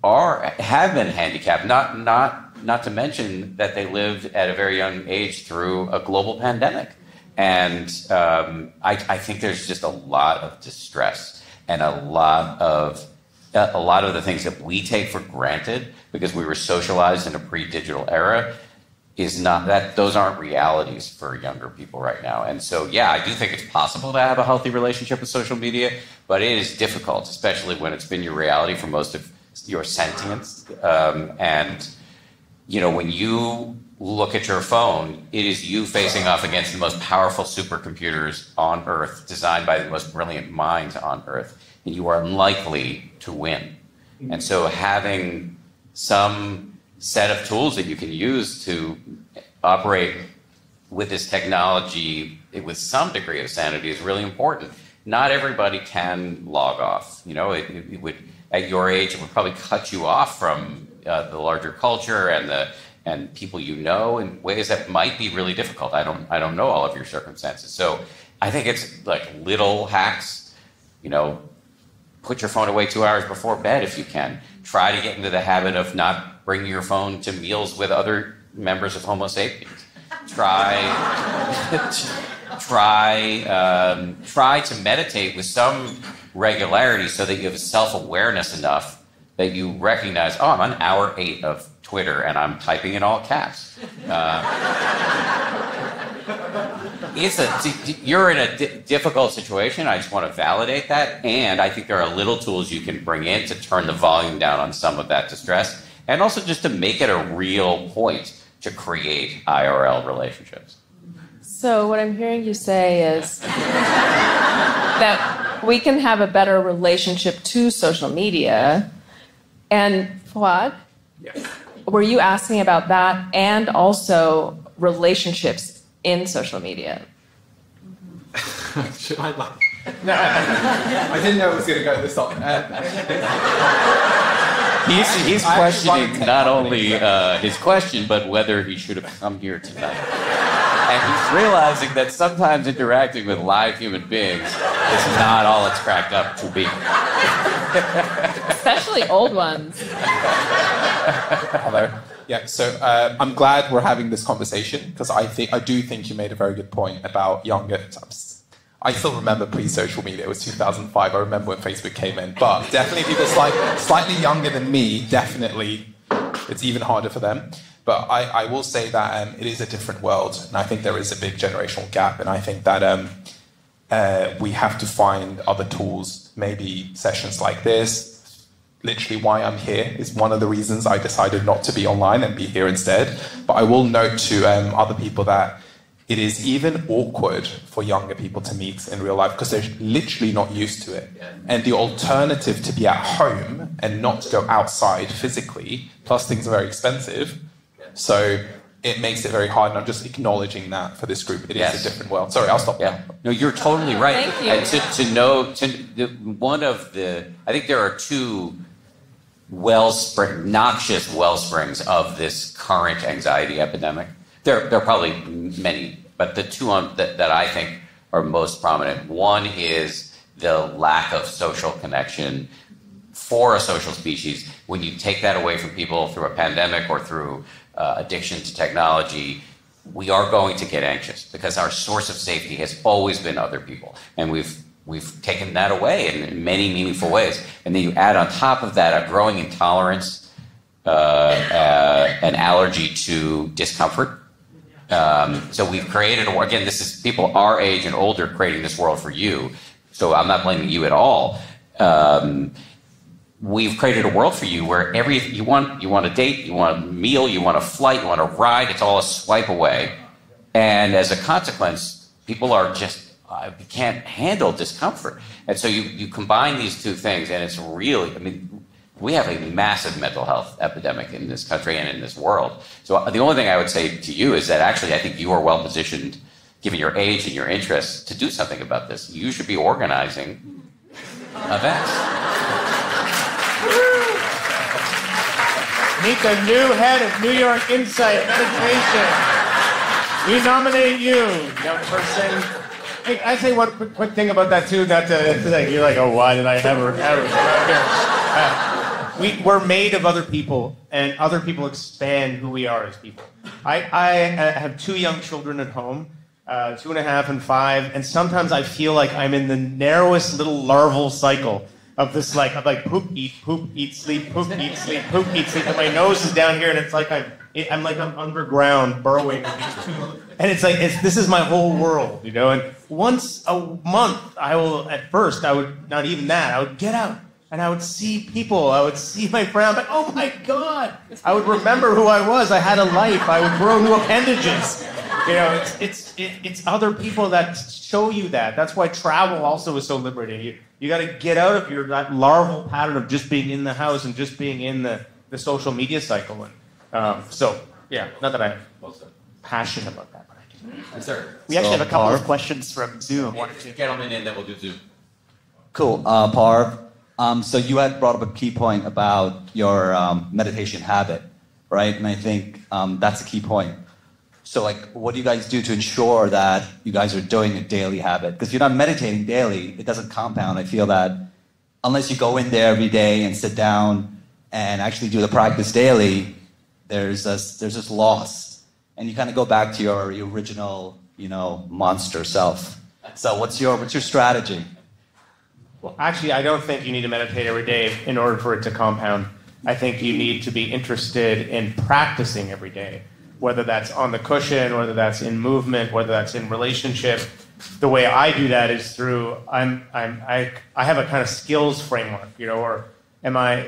have been handicapped. Not to mention that they lived at a very young age through a global pandemic. And I think there's just a lot of distress and a lot of the things that we take for granted because we were socialized in a pre-digital era those aren't realities for younger people right now. And so, yeah, I do think it's possible to have a healthy relationship with social media, but it is difficult, especially when it's been your reality for most of your sentience. And, when you look at your phone, it is you facing off against the most powerful supercomputers on Earth, designed by the most brilliant minds on Earth, and you are unlikely to win. And so having some set of tools that you can use to operate with this technology with some degree of sanity is really important. Not everybody can log off. It would, at your age, it would probably cut you off from the larger culture and people in ways that might be really difficult. I don't know all of your circumstances. So I think it's like little hacks, put your phone away 2 hours before bed if you can. Try to get into the habit of not bringing your phone to meals with other members of Homo sapiens. Try to meditate with some regularity so that you have self-awareness enough that you recognize, I'm on hour 8 of Twitter and I'm typing in all caps. You're in a difficult situation. I just want to validate that. And I think there are little tools you can bring in to turn the volume down on some of that distress. And also just to make it a real point to create IRL relationships. So what I'm hearing you say is that we can have a better relationship to social media. And Fuad, Yes. Were you asking about that and also relationships in social media? Should I laugh? No, I didn't know it was going to go this long. He's questioning not only his question, but whether he should have come here tonight. And he's realizing that sometimes interacting with live human beings is not all it's cracked up to be. Especially old ones. Hello. Yeah, so I'm glad we're having this conversation because I do think you made a very good point about younger times. I still remember pre-social media. It was 2005. I remember when Facebook came in. But definitely people slightly younger than me, definitely it's even harder for them. But I will say that it is a different world. And I think there is a big generational gap. And I think that we have to find other tools, maybe sessions like this. Literally why I'm here is one of the reasons I decided not to be online and be here instead. But I will note to other people that it is even awkward for younger people to meet in real life because they're literally not used to it. And the alternative to be at home and not to go outside physically, plus things are very expensive. So it makes it very hard. And I'm just acknowledging that for this group. It is a different world. Sorry, I'll stop now. No, you're totally right. Thank you. And I think there are two noxious wellsprings of this current anxiety epidemic. There are probably many, but the two that I think are most prominent. One is the lack of social connection for a social species. When you take that away from people through a pandemic or through addiction to technology, we are going to get anxious because our source of safety has always been other people. And we've taken that away in many meaningful ways. And then you add on top of that a growing intolerance, an allergy to discomfort. So we've created, again, this is people our age and older creating this world for you. So I'm not blaming you at all. We've created a world for you where you want a date, you want a meal, you want a flight, you want a ride. It's all a swipe away. And as a consequence, people are just can't handle discomfort. And so you combine these two things, and it's really, we have a massive mental health epidemic in this country and in this world. So the only thing I would say to you is that actually I think you are well positioned, given your age and your interests, to do something about this. You should be organizing events. Meet the new head of New York Insight Meditation. We nominate you, young person. I say one quick thing about that too. Not to like, you're like, oh, why did I ever? We're made of other people, and other people expand who we are as people. I have 2 young children at home, 2.5 and 5, and sometimes I feel like I'm in the narrowest little larval cycle of this, like, I'm like poop, eat, sleep, poop, eat, sleep, poop, eat, sleep, and my nose is down here, and it's like I'm underground burrowing with these 2, and it's like this is my whole world, you know. And once a month, I would not even that. I would get out. And I would see people. I would see my friend. I'm like, oh my God! I would remember who I was. I had a life. I would grow new appendages. You know, it's other people that show you that. That's why travel also is so liberating. You got to get out of that larval pattern of just being in the house and just being in the social media cycle. And so, yeah, not that I'm passionate about that. But I do. Yes, sir. We actually have a couple of questions from Zoom. One or two gentlemen, and then we'll do Zoom. Cool. Parv. So you had brought up a key point about your meditation habit, right? And I think that's a key point. So like, what do you guys do to ensure that you guys are doing a daily habit? Because if you're not meditating daily, it doesn't compound. I feel that unless you go in there every day and sit down and actually do the practice daily, there's this loss. And you kind of go back to your original, monster self. So what's your strategy? Well, actually, I don't think you need to meditate every day in order for it to compound. I think you need to be interested in practicing every day, whether that's on the cushion, whether that's in movement, whether that's in relationship. The way I do that is through I have a kind of skills framework, or am I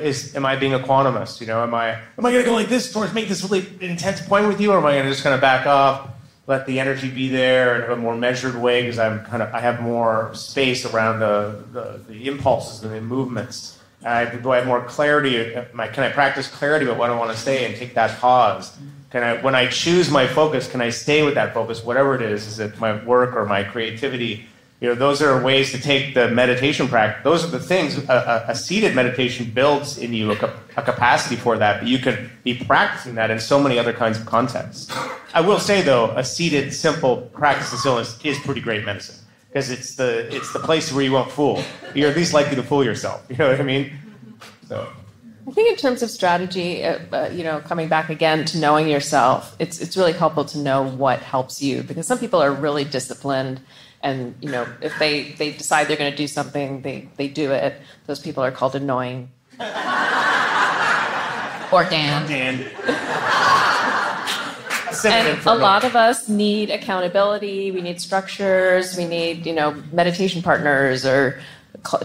being a quantumist? Am I going to go like this towards make this really intense point with you, or am I going to just kind of back off? Let the energy be there and have a more measured way because I have more space around the impulses and the movements. Do I have more clarity? Can I practice clarity about what I want to say and take that pause? When I choose my focus, can I stay with that focus, whatever it is? Is it my work or my creativity? Those are ways to take the meditation practice. Those are the things. A seated meditation builds in you a capacity for that, but you can be practicing that in so many other kinds of contexts. I will say, though, a seated, simple practice of stillness is pretty great medicine because it's the place where you won't fool. You're at least likely to fool yourself. You know what I mean? So. I think in terms of strategy, coming back again to knowing yourself, it's really helpful to know what helps you because some people are really disciplined. And, if they decide they're going to do something, they do it. Those people are called annoying. Or Dan. And a lot of us need accountability. We need structures. We need, meditation partners or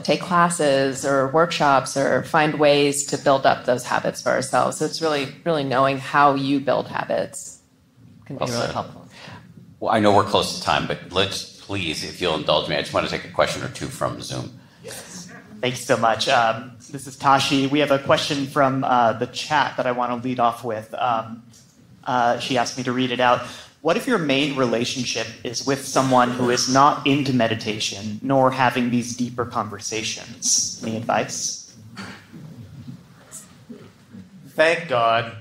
take classes or workshops or find ways to build up those habits for ourselves. So it's really, really knowing how you build habits can be really helpful. Well, I know we're close to time, but please, if you'll indulge me, I just want to take a question or two from Zoom. Yes. Thank you so much. This is Tashi. We have a question from the chat that I want to lead off with. She asked me to read it out. What if your main relationship is with someone who is not into meditation nor having these deeper conversations? Any advice? Thank God.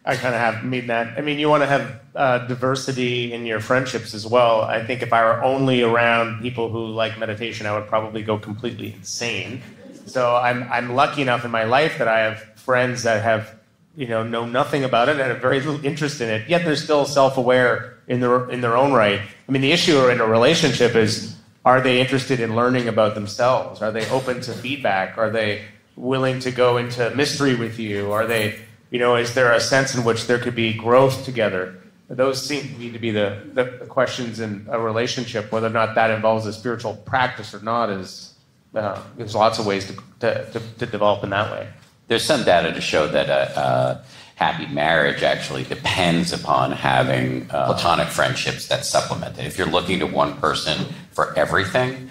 I kind of mean that. I mean, you want to have diversity in your friendships as well. I think if I were only around people who like meditation, I would probably go completely insane. So I'm lucky enough in my life that I have friends that have, know nothing about it and have very little interest in it. Yet they're still self-aware in their own right. I mean, the issue in a relationship is: are they interested in learning about themselves? Are they open to feedback? Are they willing to go into mystery with you? Are they is there a sense in which there could be growth together? Those seem to me to be the questions in a relationship. Whether or not that involves a spiritual practice or not is there's lots of ways to develop in that way. There's some data to show that a happy marriage actually depends upon having platonic friendships that supplement it. If you're looking to one person for everything,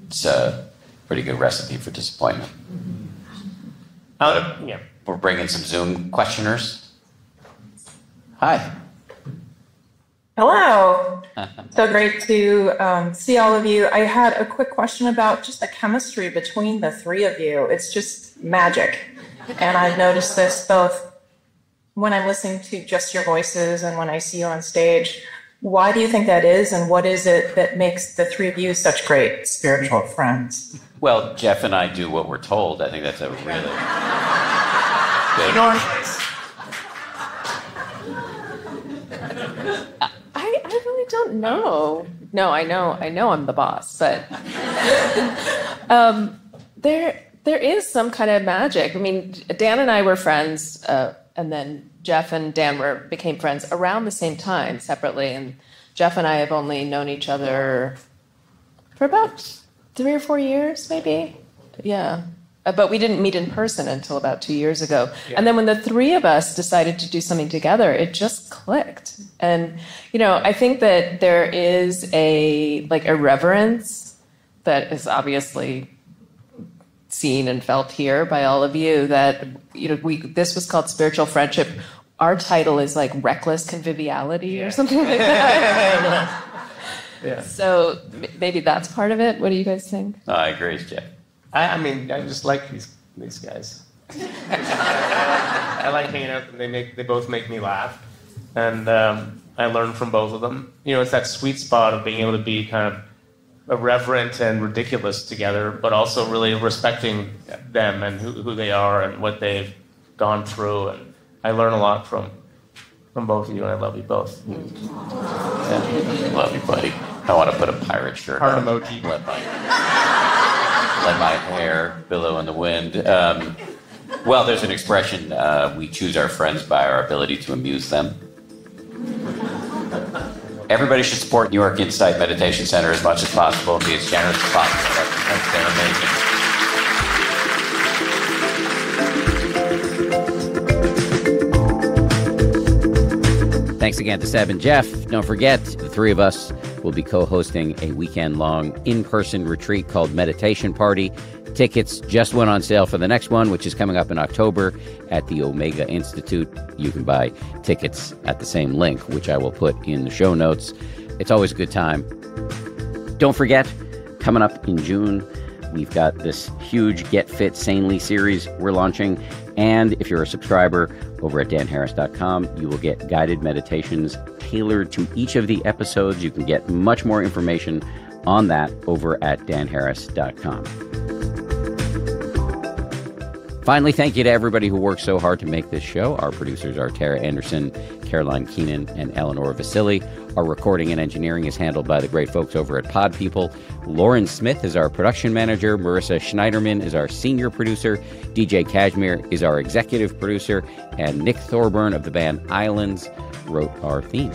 it's a pretty good recipe for disappointment. Yeah. We're bringing some Zoom questioners. Hi. Hello. So great to see all of you. I had a quick question about just the chemistry between the three of you. It's just magic. And I've noticed this both when I'm listening to just your voices and when I see you on stage. Why do you think that is, and what is it that makes the three of you such great spiritual friends? Well, Jeff and I do what we're told. I think that's a really good... I really don't know. No, I know I'm the boss, but there is some kind of magic. I mean, Dan and I were friends, and then Jeff and Dan became friends around the same time, separately. And Jeff and I have only known each other for about 3 or 4 years, maybe. Yeah. But we didn't meet in person until about 2 years ago. Yeah. And then when the three of us decided to do something together, it just clicked. And, I think that there is a reverence that is obviously seen and felt here by all of you, that, this was called Spiritual Friendship. Our title is like Reckless Conviviality or something like that. Yeah. So maybe that's part of it. What do you guys think? I agree, Jeff. I mean, I just like these guys. I like hanging out, and they both make me laugh, and I learn from both of them. It's that sweet spot of being able to be kind of irreverent and ridiculous together, but also really respecting them and who they are and what they've gone through. And I learn a lot from both of you, and I love you both. Yeah. Love you, buddy. I want to put a pirate shirt Heart on. emoji. Let my hair billow in the wind. Well, there's an expression, we choose our friends by our ability to amuse them. Everybody should support New York Insight Meditation Center as much as possible and be as generous as possible. They're amazing. Thanks again to Seb and Jeff. Don't forget, the three of us will be co-hosting a weekend-long in-person retreat called Meditation Party. Tickets just went on sale for the next one, which is coming up in October at the Omega Institute. You can buy tickets at the same link, which I will put in the show notes. It's always a good time. Don't forget, coming up in June, we've got this huge Get Fit Sanely series we're launching. And if you're a subscriber over at danharris.com, you will get guided meditations tailored to each of the episodes. You can get much more information on that over at danharris.com. Finally, thank you to everybody who worked so hard to make this show. Our producers are Tara Anderson, Caroline Keenan, and Eleanor Vasily. Our recording and engineering is handled by the great folks over at Pod People. Lauren Smith is our production manager. Marissa Schneiderman is our senior producer. DJ Kashmir is our executive producer. And Nick Thorburn of the band Islands wrote our theme.